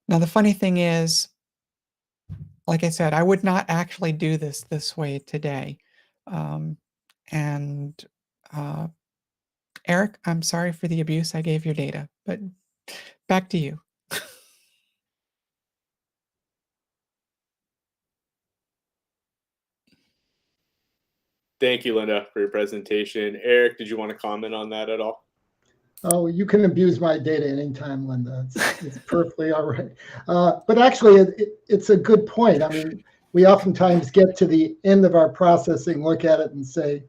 Now, the funny thing is, like I said, I would not actually do this way today. Eric, I'm sorry for the abuse. I gave your data, but back to you. Thank you, Linda, for your presentation. Eric, did you want to comment on that at all? Oh, you can abuse my data anytime, Linda. It's perfectly all right. But actually, it's a good point. I mean, we oftentimes get to the end of our processing, look at it and say,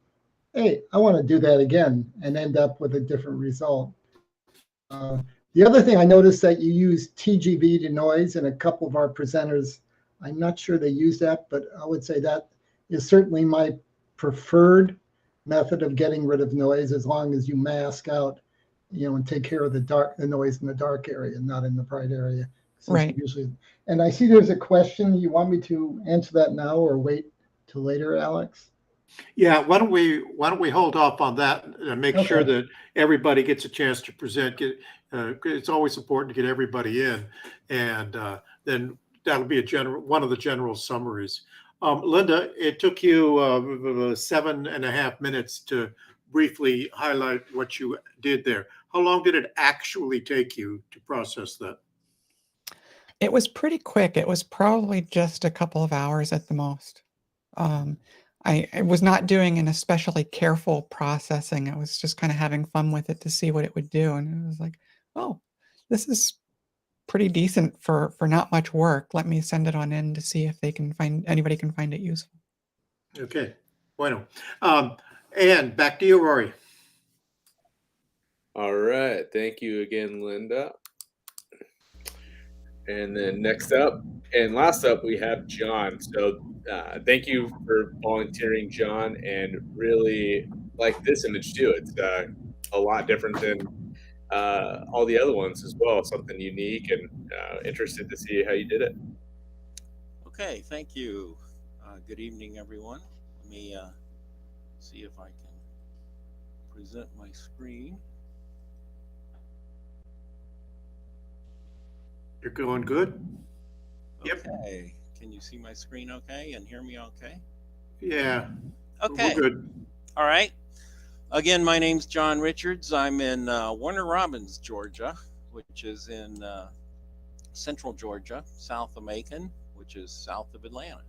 hey, I want to do that again, and end up with a different result. The other thing I noticed that you use TGV denoise in a couple of our presenters. I'm not sure they use that, but I would say that is certainly my preferred method of getting rid of noise, as long as you mask out, you know, and take care of the noise in the dark area, not in the bright area. Right. Usually, and I see there's a question. You want me to answer that now or wait till later, Alex? Yeah, why don't we hold off on that and make sure that everybody gets a chance to present. It's always important to get everybody in, and then that'll be one of the general summaries. Linda, it took you 7.5 minutes to briefly highlight what you did there. How long did it actually take you to process that? It was pretty quick. It was probably just a couple of hours at the most. I was not doing an especially careful processing. I was just kind of having fun with it to see what it would do. And it was like, oh, this is pretty decent for not much work. Let me send it on in to see if anybody can find it useful. Okay, bueno. And back to you, Rory. All right. Thank you again, Linda. And then next up and last up, we have John. So thank you for volunteering, John, and really like this image too. It's a lot different than all the other ones as well. Something unique, and interested to see how you did it. Okay, thank you. Good evening, everyone. Let me see if I can present my screen. You're going good? Yep. Okay, can you see my screen okay and hear me okay? Yeah. Okay. We're good. All right. Again, my name's John Richards. I'm in Warner Robins, Georgia, which is in central Georgia, south of Macon, which is south of Atlanta.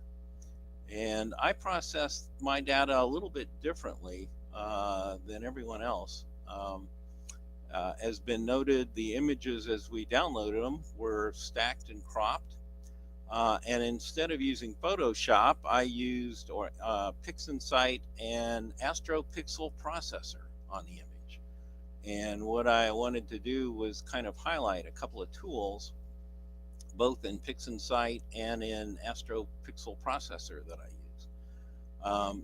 And I process my data a little bit differently than everyone else. Has been noted, the images as we downloaded them were stacked and cropped. And instead of using Photoshop, I used PixInsight and Astro Pixel Processor on the image. And what I wanted to do was kind of highlight a couple of tools, both in PixInsight and in Astro Pixel Processor that I use.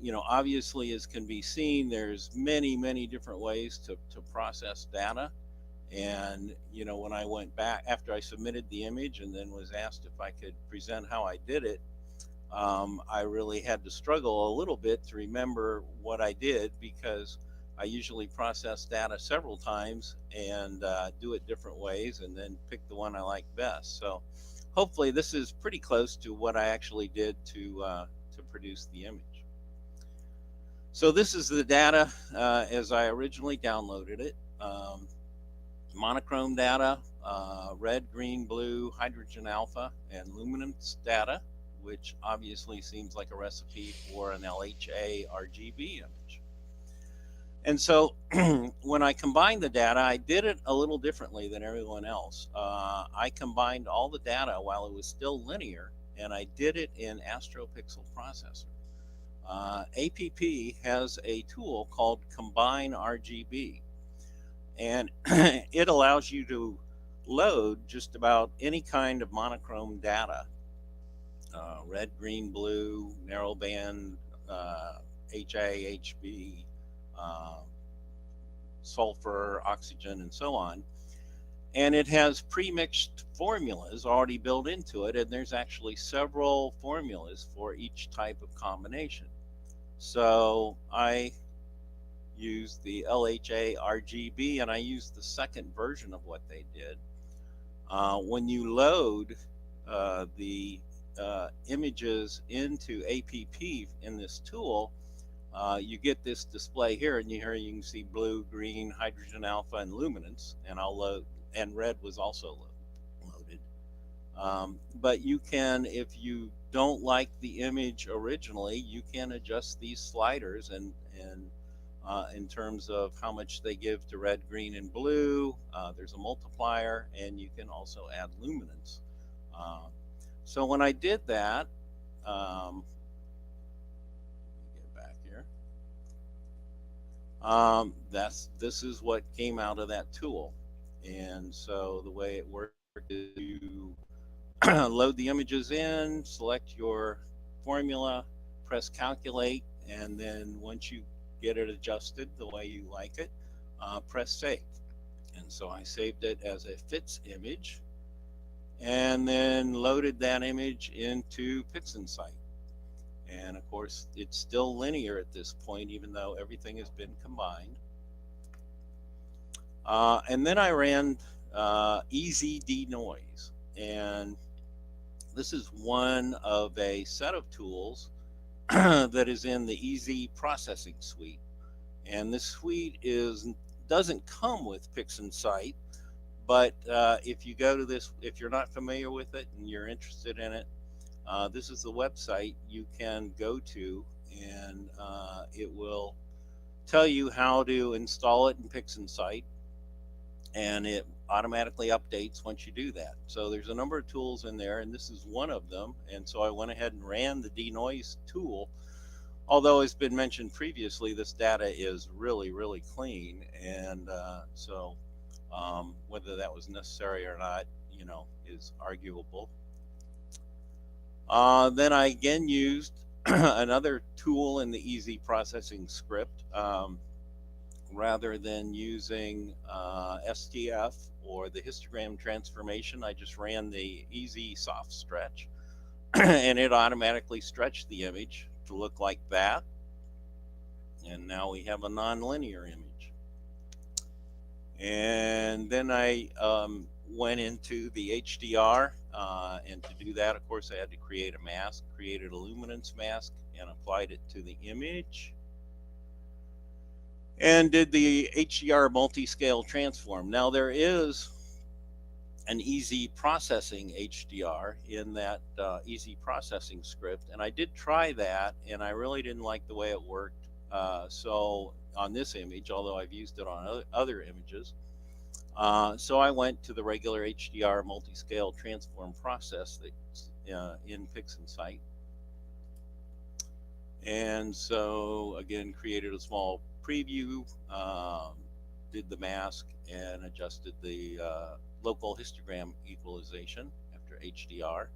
You know, obviously, as can be seen, there's many different ways to process data. And, you know, when I went back after I submitted the image and then was asked if I could present how I did it, I really had to struggle a little bit to remember what I did, because I usually process data several times and do it different ways and then pick the one I like best. So hopefully this is pretty close to what I actually did to produce the image. So this is the data as I originally downloaded it. Monochrome data, red, green, blue, hydrogen alpha, and luminance data, which obviously seems like a recipe for an LHA RGB image. And so when I combined the data, I did it a little differently than everyone else. I combined all the data while it was still linear, and I did it in Astro Pixel Processor. APP has a tool called Combine RGB, and it allows you to load just about any kind of monochrome data, red, green, blue, narrowband, HA, HB, sulfur, oxygen, and so on. And it has pre-mixed formulas already built into it, and there's actually several formulas for each type of combination. So I used the LHA RGB, and I used the second version of what they did. When you load the images into APP in this tool, you get this display here, and here you can see blue, green, hydrogen alpha, and luminance, and I'll load, and red was also loaded. But you can, if you don't like the image originally, you can adjust these sliders and in terms of how much they give to red, green, and blue. There's a multiplier, and you can also add luminance. So when I did that, get back here. This is what came out of that tool. And so the way it worked is you load the images in, select your formula, press calculate, and then once you get it adjusted the way you like it, press save. And so I saved it as a fits image and then loaded that image into PixInsight. And of course, it's still linear at this point, even though everything has been combined. And then I ran easy denoise. And this is one of a set of tools that is in the easy processing suite. And this suite doesn't come with PixInsight, but if you go to this, if you're not familiar with it and you're interested in it, this is the website you can go to, and it will tell you how to install it in PixInsight, and it automatically updates once you do that. So there's a number of tools in there, and this is one of them. And so I went ahead and ran the denoise tool. Although it's been mentioned previously, this data is really, really clean. And so whether that was necessary or not, you know, is arguable. Then I again used another tool in the easy processing script. Rather than using STF or the histogram transformation, I just ran the easy soft stretch and it automatically stretched the image to look like that. And now we have a nonlinear image. And then I went into the HDR, and to do that, of course, I had to create a mask, created a luminance mask, and applied it to the image. And did the HDR multi-scale transform. Now there is an easy processing HDR in that easy processing script, and I did try that, and I really didn't like the way it worked. So on this image, although I've used it on other images, so I went to the regular HDR multi-scale transform process that's in PixInsight. And so again, created a small preview, did the mask, and adjusted the local histogram equalization after HDR.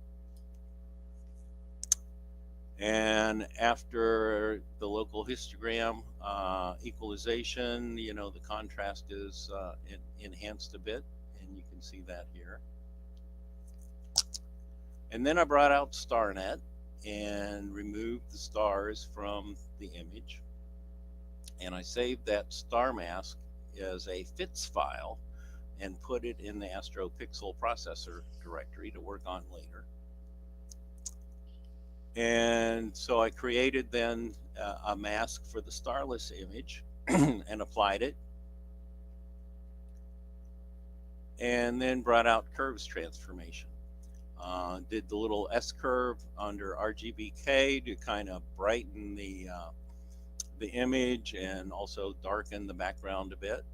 And after the local histogram equalization, you know, the contrast is enhanced a bit, and you can see that here. And then I brought out StarNet and removed the stars from the image. And I saved that star mask as a FITS file and put it in the Astro Pixel Processor directory to work on later. And so I created then a mask for the starless image and applied it. And then brought out curves transformation. Did the little S curve under RGBK to kind of brighten the image and also darken the background a bit.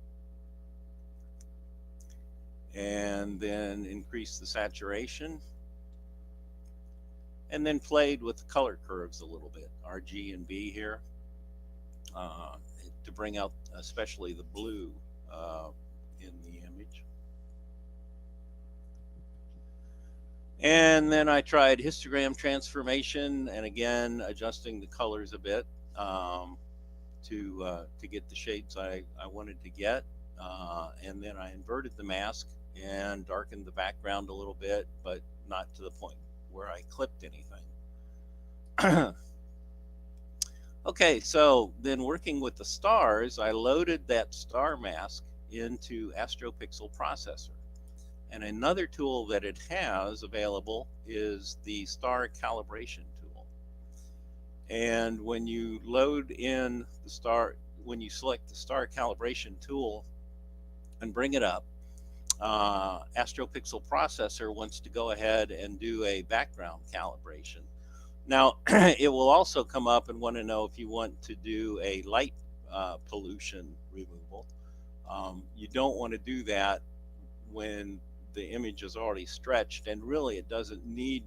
And then increase the saturation. And then played with the color curves a little bit, RG and B here, to bring out especially the blue in the image. And then I tried histogram transformation, and again adjusting the colors a bit to get the shades I wanted to get. And then I inverted the mask and darkened the background a little bit, but not to the point where I clipped anything. Okay, so then working with the stars, I loaded that star mask into Astro Pixel Processor. And another tool that it has available is the star calibration tool. And when you load in the star, when you select the star calibration tool and bring it up, Astro Pixel Processor wants to go ahead and do a background calibration. Now, it will also come up and want to know if you want to do a light pollution removal. You don't want to do that when the image is already stretched, and really it doesn't need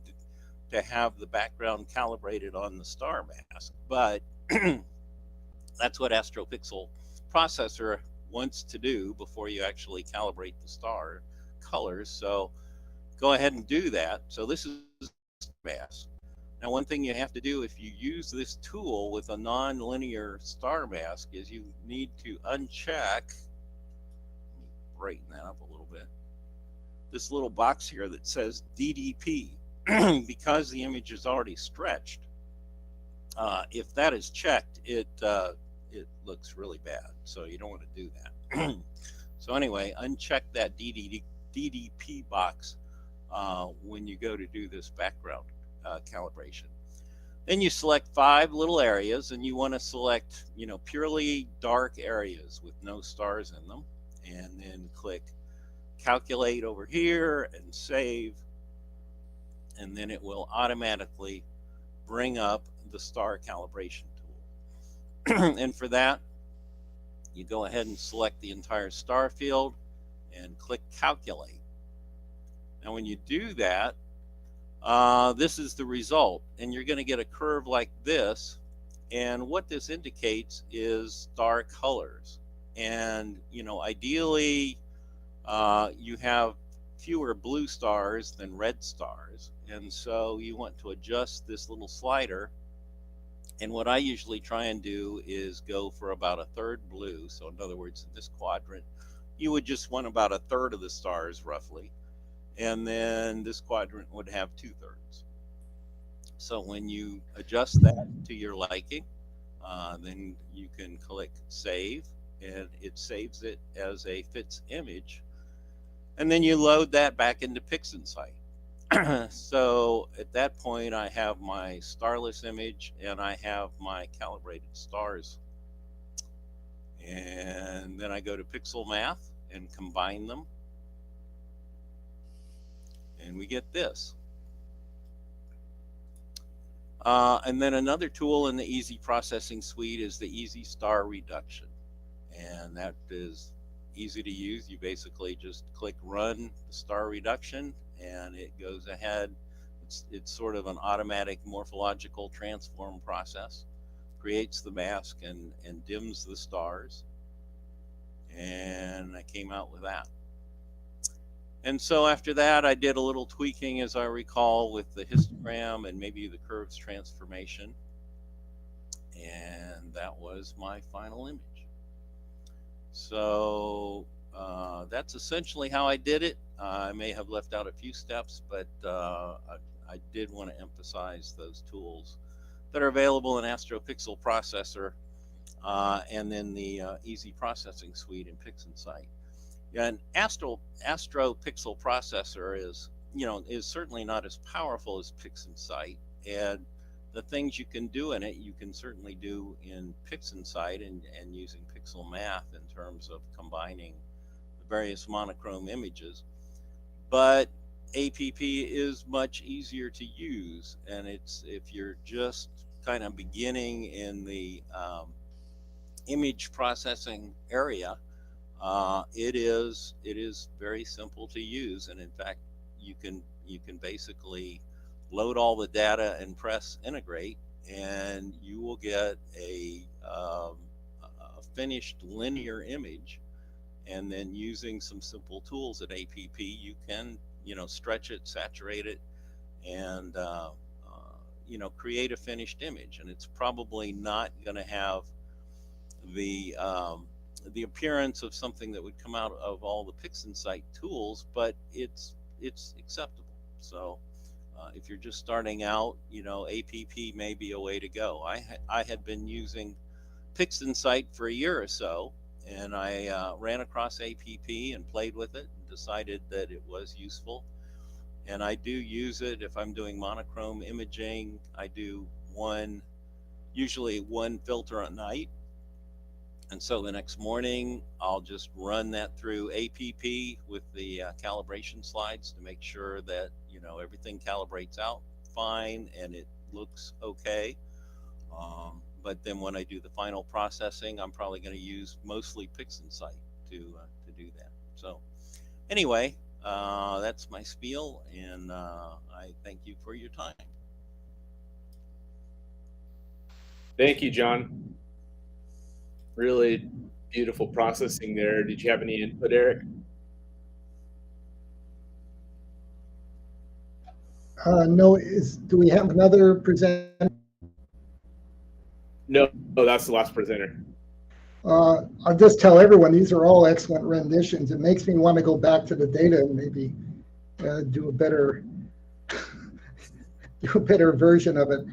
to have the background calibrated on the star mask, but that's what Astro Pixel Processor wants to do before you actually calibrate the star colors. So go ahead and do that. So this is mask. Now, one thing you have to do if you use this tool with a non-linear star mask is you need to uncheck, let me brighten that up a little bit, this little box here that says DDP, because the image is already stretched. If that is checked, it looks really bad, so you don't want to do that. So anyway, uncheck that DDP box when you go to do this background calibration. Then you select 5 little areas, and you want to select, purely dark areas with no stars in them. And then click calculate over here and save. And then it will automatically bring up the star calibration tool. And for that, you go ahead and select the entire star field and click calculate. Now, when you do that, this is the result, and you're going to get a curve like this. And what this indicates is star colors. And, ideally, you have fewer blue stars than red stars. And so you want to adjust this little slider. And what I usually try and do is go for about 1/3 blue. So in other words, in this quadrant, you would just want about 1/3 of the stars roughly. And then this quadrant would have 2/3. So when you adjust that to your liking, then you can click save, and it saves it as a fits image. And then you load that back into PixInsight. So at that point, I have my starless image and I have my calibrated stars. And then I go to Pixel Math and combine them. And we get this. And then another tool in the Easy Processing Suite is the Easy Star Reduction. And that is easy to use. You basically just click Run the Star Reduction, and it goes ahead. It's sort of an automatic morphological transform process. Creates the mask and dims the stars. And I came out with that. And so after that, I did a little tweaking, as I recall, with the histogram and maybe the curves transformation. And that was my final image. So that's essentially how I did it. I may have left out a few steps, but I did want to emphasize those tools that are available in Astro Pixel Processor and then the Easy Processing Suite in PixInsight. And Astro Pixel Processor is certainly not as powerful as PixInsight, and the things you can do in it, you can certainly do in PixInsight and using Pixel Math in terms of combining the various monochrome images. But APP is much easier to use, and if you're just kind of beginning in the image processing area, it is very simple to use. And in fact, you can basically load all the data and press integrate, and you will get a finished linear image. And then using some simple tools at APP, you can stretch it, saturate it, and create a finished image. And it's probably not going to have the appearance of something that would come out of all the PixInsight tools, but it's acceptable. So if you're just starting out, APP may be a way to go. I had been using PixInsight for a year or so, and I ran across APP and played with it and decided that it was useful. And I do use it if I'm doing monochrome imaging. I do usually one filter a night. And so the next morning, I'll just run that through APP with the calibration slides to make sure that, everything calibrates out fine and it looks okay. But then when I do the final processing, I'm probably going to use mostly PixInsight to do that. So anyway, that's my spiel, and I thank you for your time. Thank you, John. Really beautiful processing there. Did you have any input, Eric? No, do we have another presenter? No, that's the last presenter. I'll just tell everyone these are all excellent renditions. It makes me want to go back to the data and maybe do a better version of it.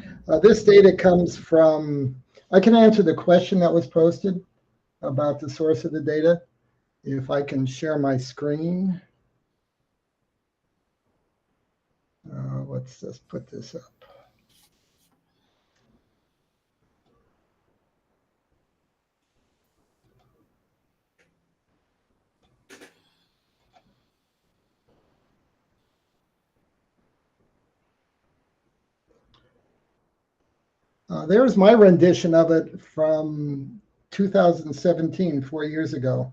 This data comes from, I can answer the question that was posted about the source of the data. If I can share my screen. Let's just put this up. There's my rendition of it from 2017, 4 years ago.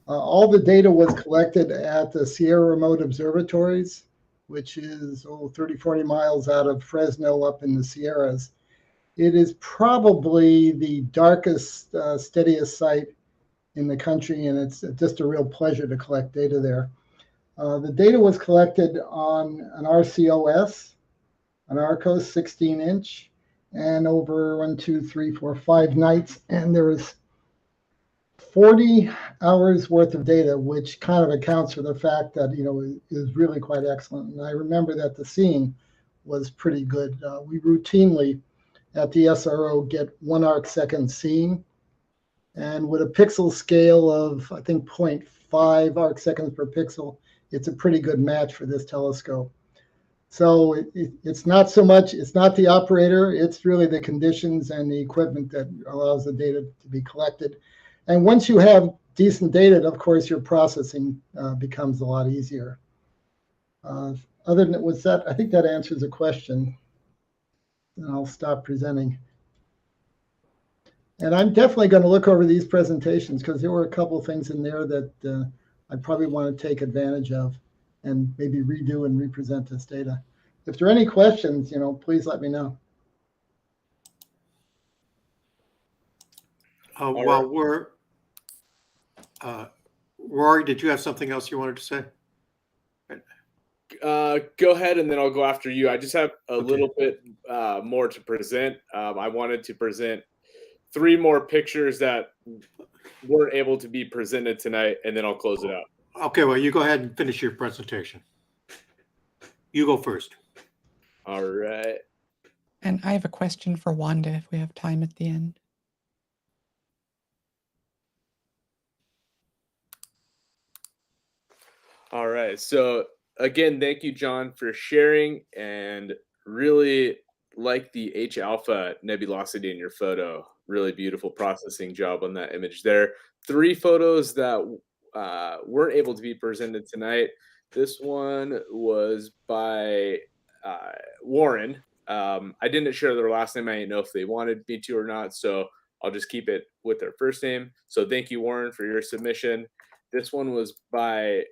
All the data was collected at the Sierra Remote Observatories, which is 30, 40 miles out of Fresno up in the Sierras. It is probably the darkest, steadiest site in the country, and it's just a real pleasure to collect data there. The data was collected on an RCOS, an Arcos 16-inch, and over 5 nights, and there was 40 hours worth of data, which kind of accounts for the fact that, is really quite excellent. And I remember that the seeing was pretty good. We routinely at the SRO get 1 arc-second seeing, and with a pixel scale of, I think, 0.5 arc-seconds per pixel, it's a pretty good match for this telescope. So it's not so much, it's not the operator, it's really the conditions and the equipment that allows the data to be collected. And once you have decent data, of course, your processing becomes a lot easier. Other than that, I think that answers the question. And I'll stop presenting. And I'm definitely going to look over these presentations because there were a couple of things in there that I probably want to take advantage of and maybe redo and represent this data. If there are any questions, please let me know. While we're, Rory, did you have something else you wanted to say? Go ahead, and then I'll go after you. I just have a little bit more to present. I wanted to present 3 more pictures that weren't able to be presented tonight, and then I'll close it out. Okay, well, you go ahead and finish your presentation. You go first. All right. And I have a question for Wanda if we have time at the end. All right. So again, thank you, John, for sharing, and really like the H alpha nebulosity in your photo. Really beautiful processing job on that image there. 3 photos that weren't able to be presented tonight. This one was by Warren. I didn't share their last name. I didn't know if they wanted me to or not, so I'll just keep it with their first name. So thank you, Warren, for your submission. This one was by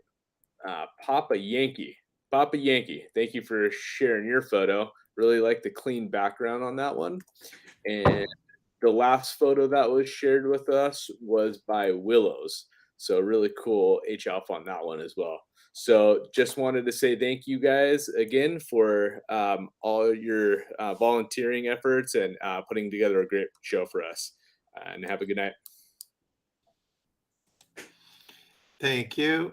Papa Yankee. Papa Yankee, thank you for sharing your photo. Really like the clean background on that one. And the last photo that was shared with us was by Willows. So really cool H alpha on that one as well. So just wanted to say thank you guys again for all your volunteering efforts and putting together a great show for us. And have a good night. Thank you.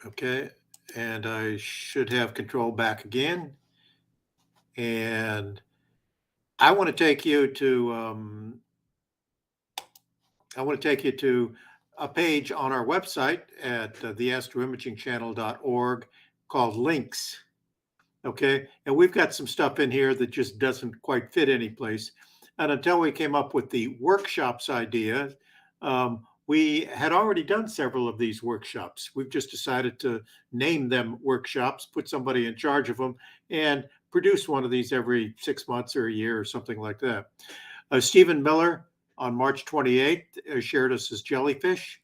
Okay, and I should have control back again. And I want to take you to a page on our website at theastroimagingchannel.org called links. Okay, and we've got some stuff in here that just doesn't quite fit any place. And until we came up with the workshops idea, we had already done several of these workshops. We've just decided to name them workshops, put somebody in charge of them, and produce one of these every 6 months or a year or something like that. Stephen Miller on March 28th shared us his jellyfish.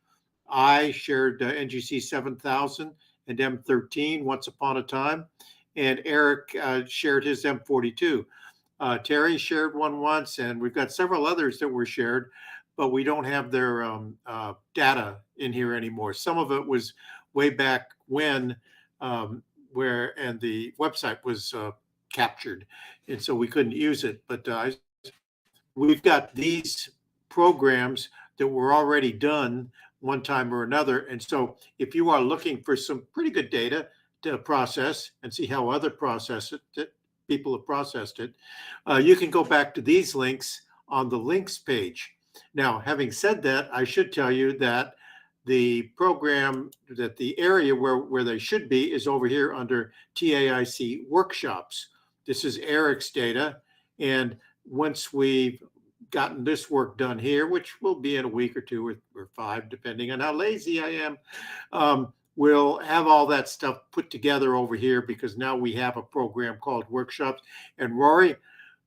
I shared NGC 7000 and M13 once upon a time. And Eric shared his M42. Terry shared one once, and we've got several others that were shared, but we don't have their data in here anymore. Some of it was way back when, and the website was captured, and so we couldn't use it. But we've got these programs that were already done one time or another. And so if you are looking for some pretty good data to process and see how other people have processed it, you can go back to these links on the links page. Now, having said that, I should tell you that the program, that the area where they should be is over here under TAIC workshops. This is Eric's data. And once we've gotten this work done here, which will be in a week or 2 or 5, depending on how lazy I am, we'll have all that stuff put together over here because now we have a program called workshops. And Rory,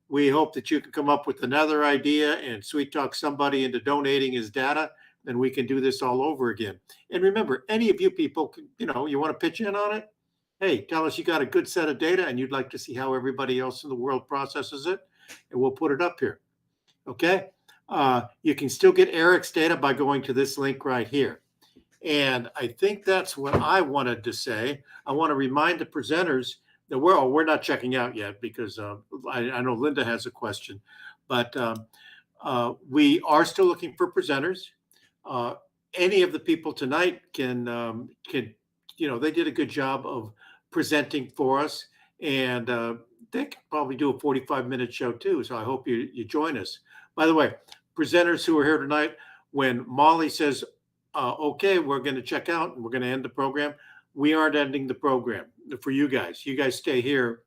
we hope that you can come up with another idea and sweet talk somebody into donating his data, then we can do this all over again. And remember, any of you people, you want to pitch in on it? Hey, tell us you got a good set of data and you'd like to see how everybody else in the world processes it, and we'll put it up here. Okay? You can still get Eric's data by going to this link right here. And I think that's what I wanted to say. I want to remind the presenters that we're not checking out yet, because I know Linda has a question, but we are still looking for presenters. Any of the people tonight can they did a good job of presenting for us, and they can probably do a 45-minute show too. So I hope you join us. By the way, presenters who are here tonight, when Molly says, okay, we're going to check out and we're going to end the program, we aren't ending the program for you guys. You guys stay here,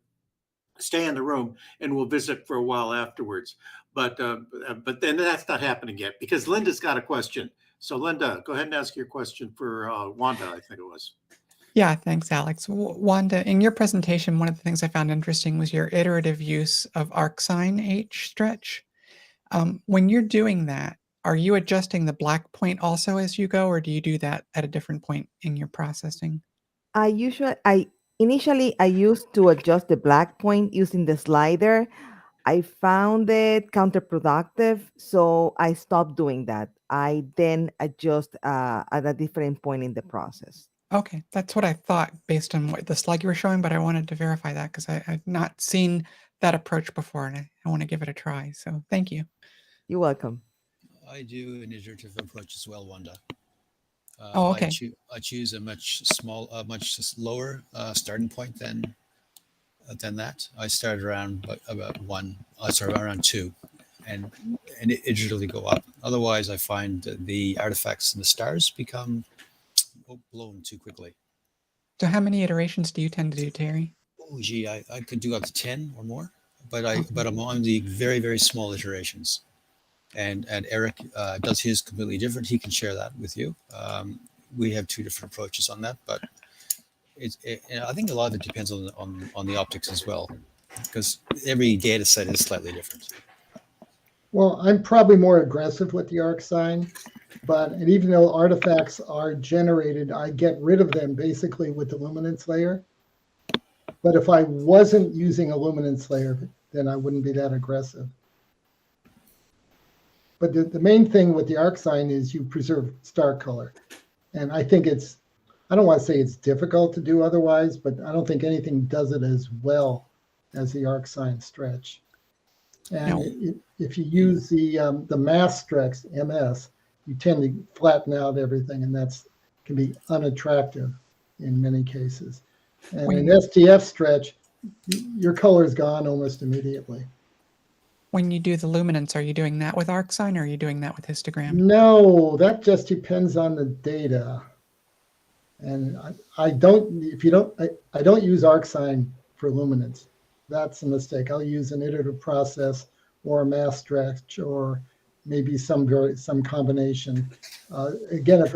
stay in the room, and we'll visit for a while afterwards. But then that's not happening yet, because Linda's got a question. So Linda, go ahead and ask your question for Wanda, I think it was. Yeah, thanks, Alex. Wanda, in your presentation, one of the things I found interesting was your iterative use of arcsine H stretch. When you're doing that, are you adjusting the black point also as you go, or do you do that at a different point in your processing? Initially I used to adjust the black point using the slider. I found it counterproductive, so I stopped doing that. I then adjust at a different point in the process. Okay, that's what I thought based on what the slide you were showing, but I wanted to verify that because I've not seen that approach before, and I want to give it a try. So thank you. You're welcome. I do an iterative approach as well, Wanda. Oh, okay. I choose a much lower starting point than that. I start around around 2, and iteratively go up. Otherwise, I find the artifacts and the stars become blown too quickly. So how many iterations do you tend to do, Terry? Oh, gee, I could do up to 10 or more, but I'm on the very, very small iterations. And Eric does his completely different. He can share that with you. We have 2 different approaches on that, but I think a lot of it depends on the optics as well, because every data set is slightly different. Well, I'm probably more aggressive with the arcsine, and even though artifacts are generated, I get rid of them basically with the luminance layer. But if I wasn't using a luminance layer, then I wouldn't be that aggressive. But the main thing with the arcsine is you preserve star color. And I think I don't want to say it's difficult to do otherwise, but I don't think anything does it as well as the arcsine stretch. And if you use the mass stretch, MS, you tend to flatten out everything, and that can be unattractive in many cases. And in STF stretch, your color is gone almost immediately. When you do the luminance, are you doing that with arcsine, or are you doing that with histogram? No, that just depends on the data. And I don't use arcsine for luminance. That's a mistake. I'll use an iterative process or a mass stretch, or maybe some combination. Again, if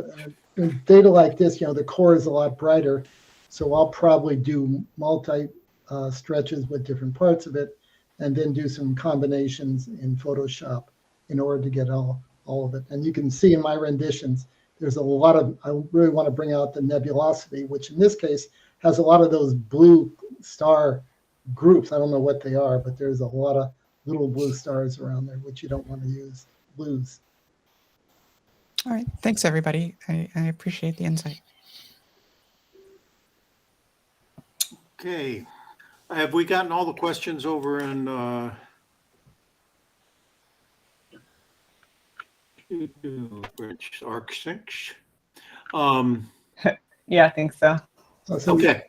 data like this, the core is a lot brighter, so I'll probably do multi stretches with different parts of it, and then do some combinations in Photoshop in order to get all of it. And you can see in my renditions, there's a lot of, I really want to bring out the nebulosity, which in this case has a lot of those blue star groups. I don't know what they are, but there's a lot of little blue stars around there, which you don't want to lose. All right, thanks everybody. I appreciate the insight. Okay. Have we gotten all the questions over in ArcSync? Yeah, I think so. So okay.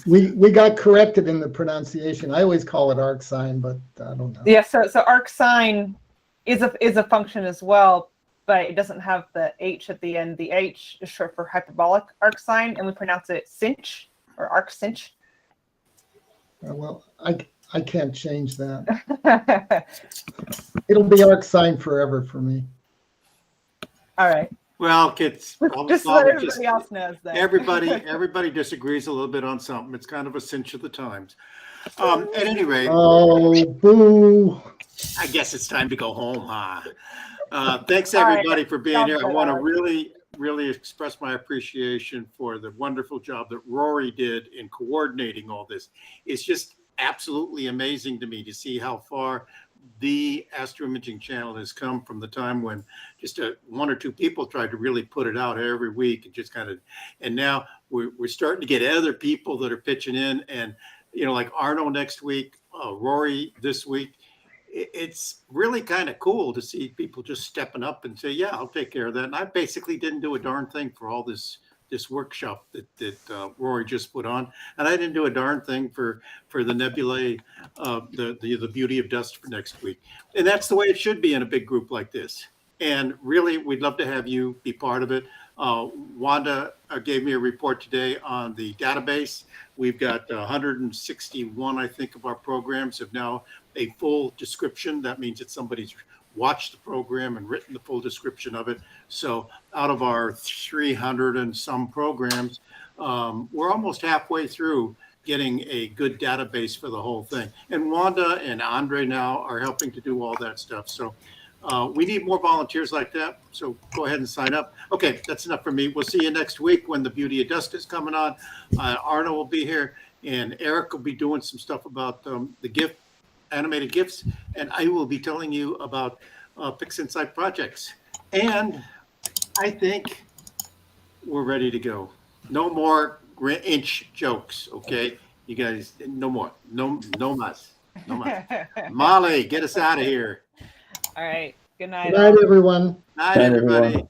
We got corrected in the pronunciation. I always call it arcsine, but I don't know. Yeah, so arcsine is a function as well, but it doesn't have the H at the end. The H is short for hyperbolic arcsine, and we pronounce it cinch or arccinch. Well, I can't change that. It'll be arcsine forever for me. All right. Well, it's just so everybody else knows that. Everybody disagrees a little bit on something. It's kind of a cinch of the times. At any rate, Oh, boo. I guess it's time to go home, huh? Thanks All right. everybody for being Sounds here. I good, want to Alex. really express my appreciation for the wonderful job that Rory did in coordinating all this. It's just absolutely amazing to me to see how far the Astro Imaging channel has come from the time when just one or two people tried to really put it out every week and just kind of, and now we're starting to get other people that are pitching in, and like Arno next week, Rory this week. It's really kind of cool to see people just stepping up and say, yeah, I'll take care of that. And I basically didn't do a darn thing for all this workshop that Rory just put on. And I didn't do a darn thing for the nebulae, the beauty of dust for next week. And that's the way it should be in a big group like this. And really, we'd love to have you be part of it. Wanda gave me a report today on the database. We've got 161, I think, of our programs have now a full description. That means that somebody's watched the program and written the full description of it. So out of our 300 and some programs, we're almost halfway through getting a good database for the whole thing. And Wanda and Andre now are helping to do all that stuff. So we need more volunteers like that. So go ahead and sign up. Okay, that's enough for me. We'll see you next week when the Beauty of Dust is coming on. Arno will be here, and Eric will be doing some stuff about the animated GIFs, and I will be telling you about PixInsight projects. And I think we're ready to go. No more inch jokes, okay? You guys, no more. No mas. No mas. Molly, get us out of here. All right. Good night. Good night, everyone. Night, everybody.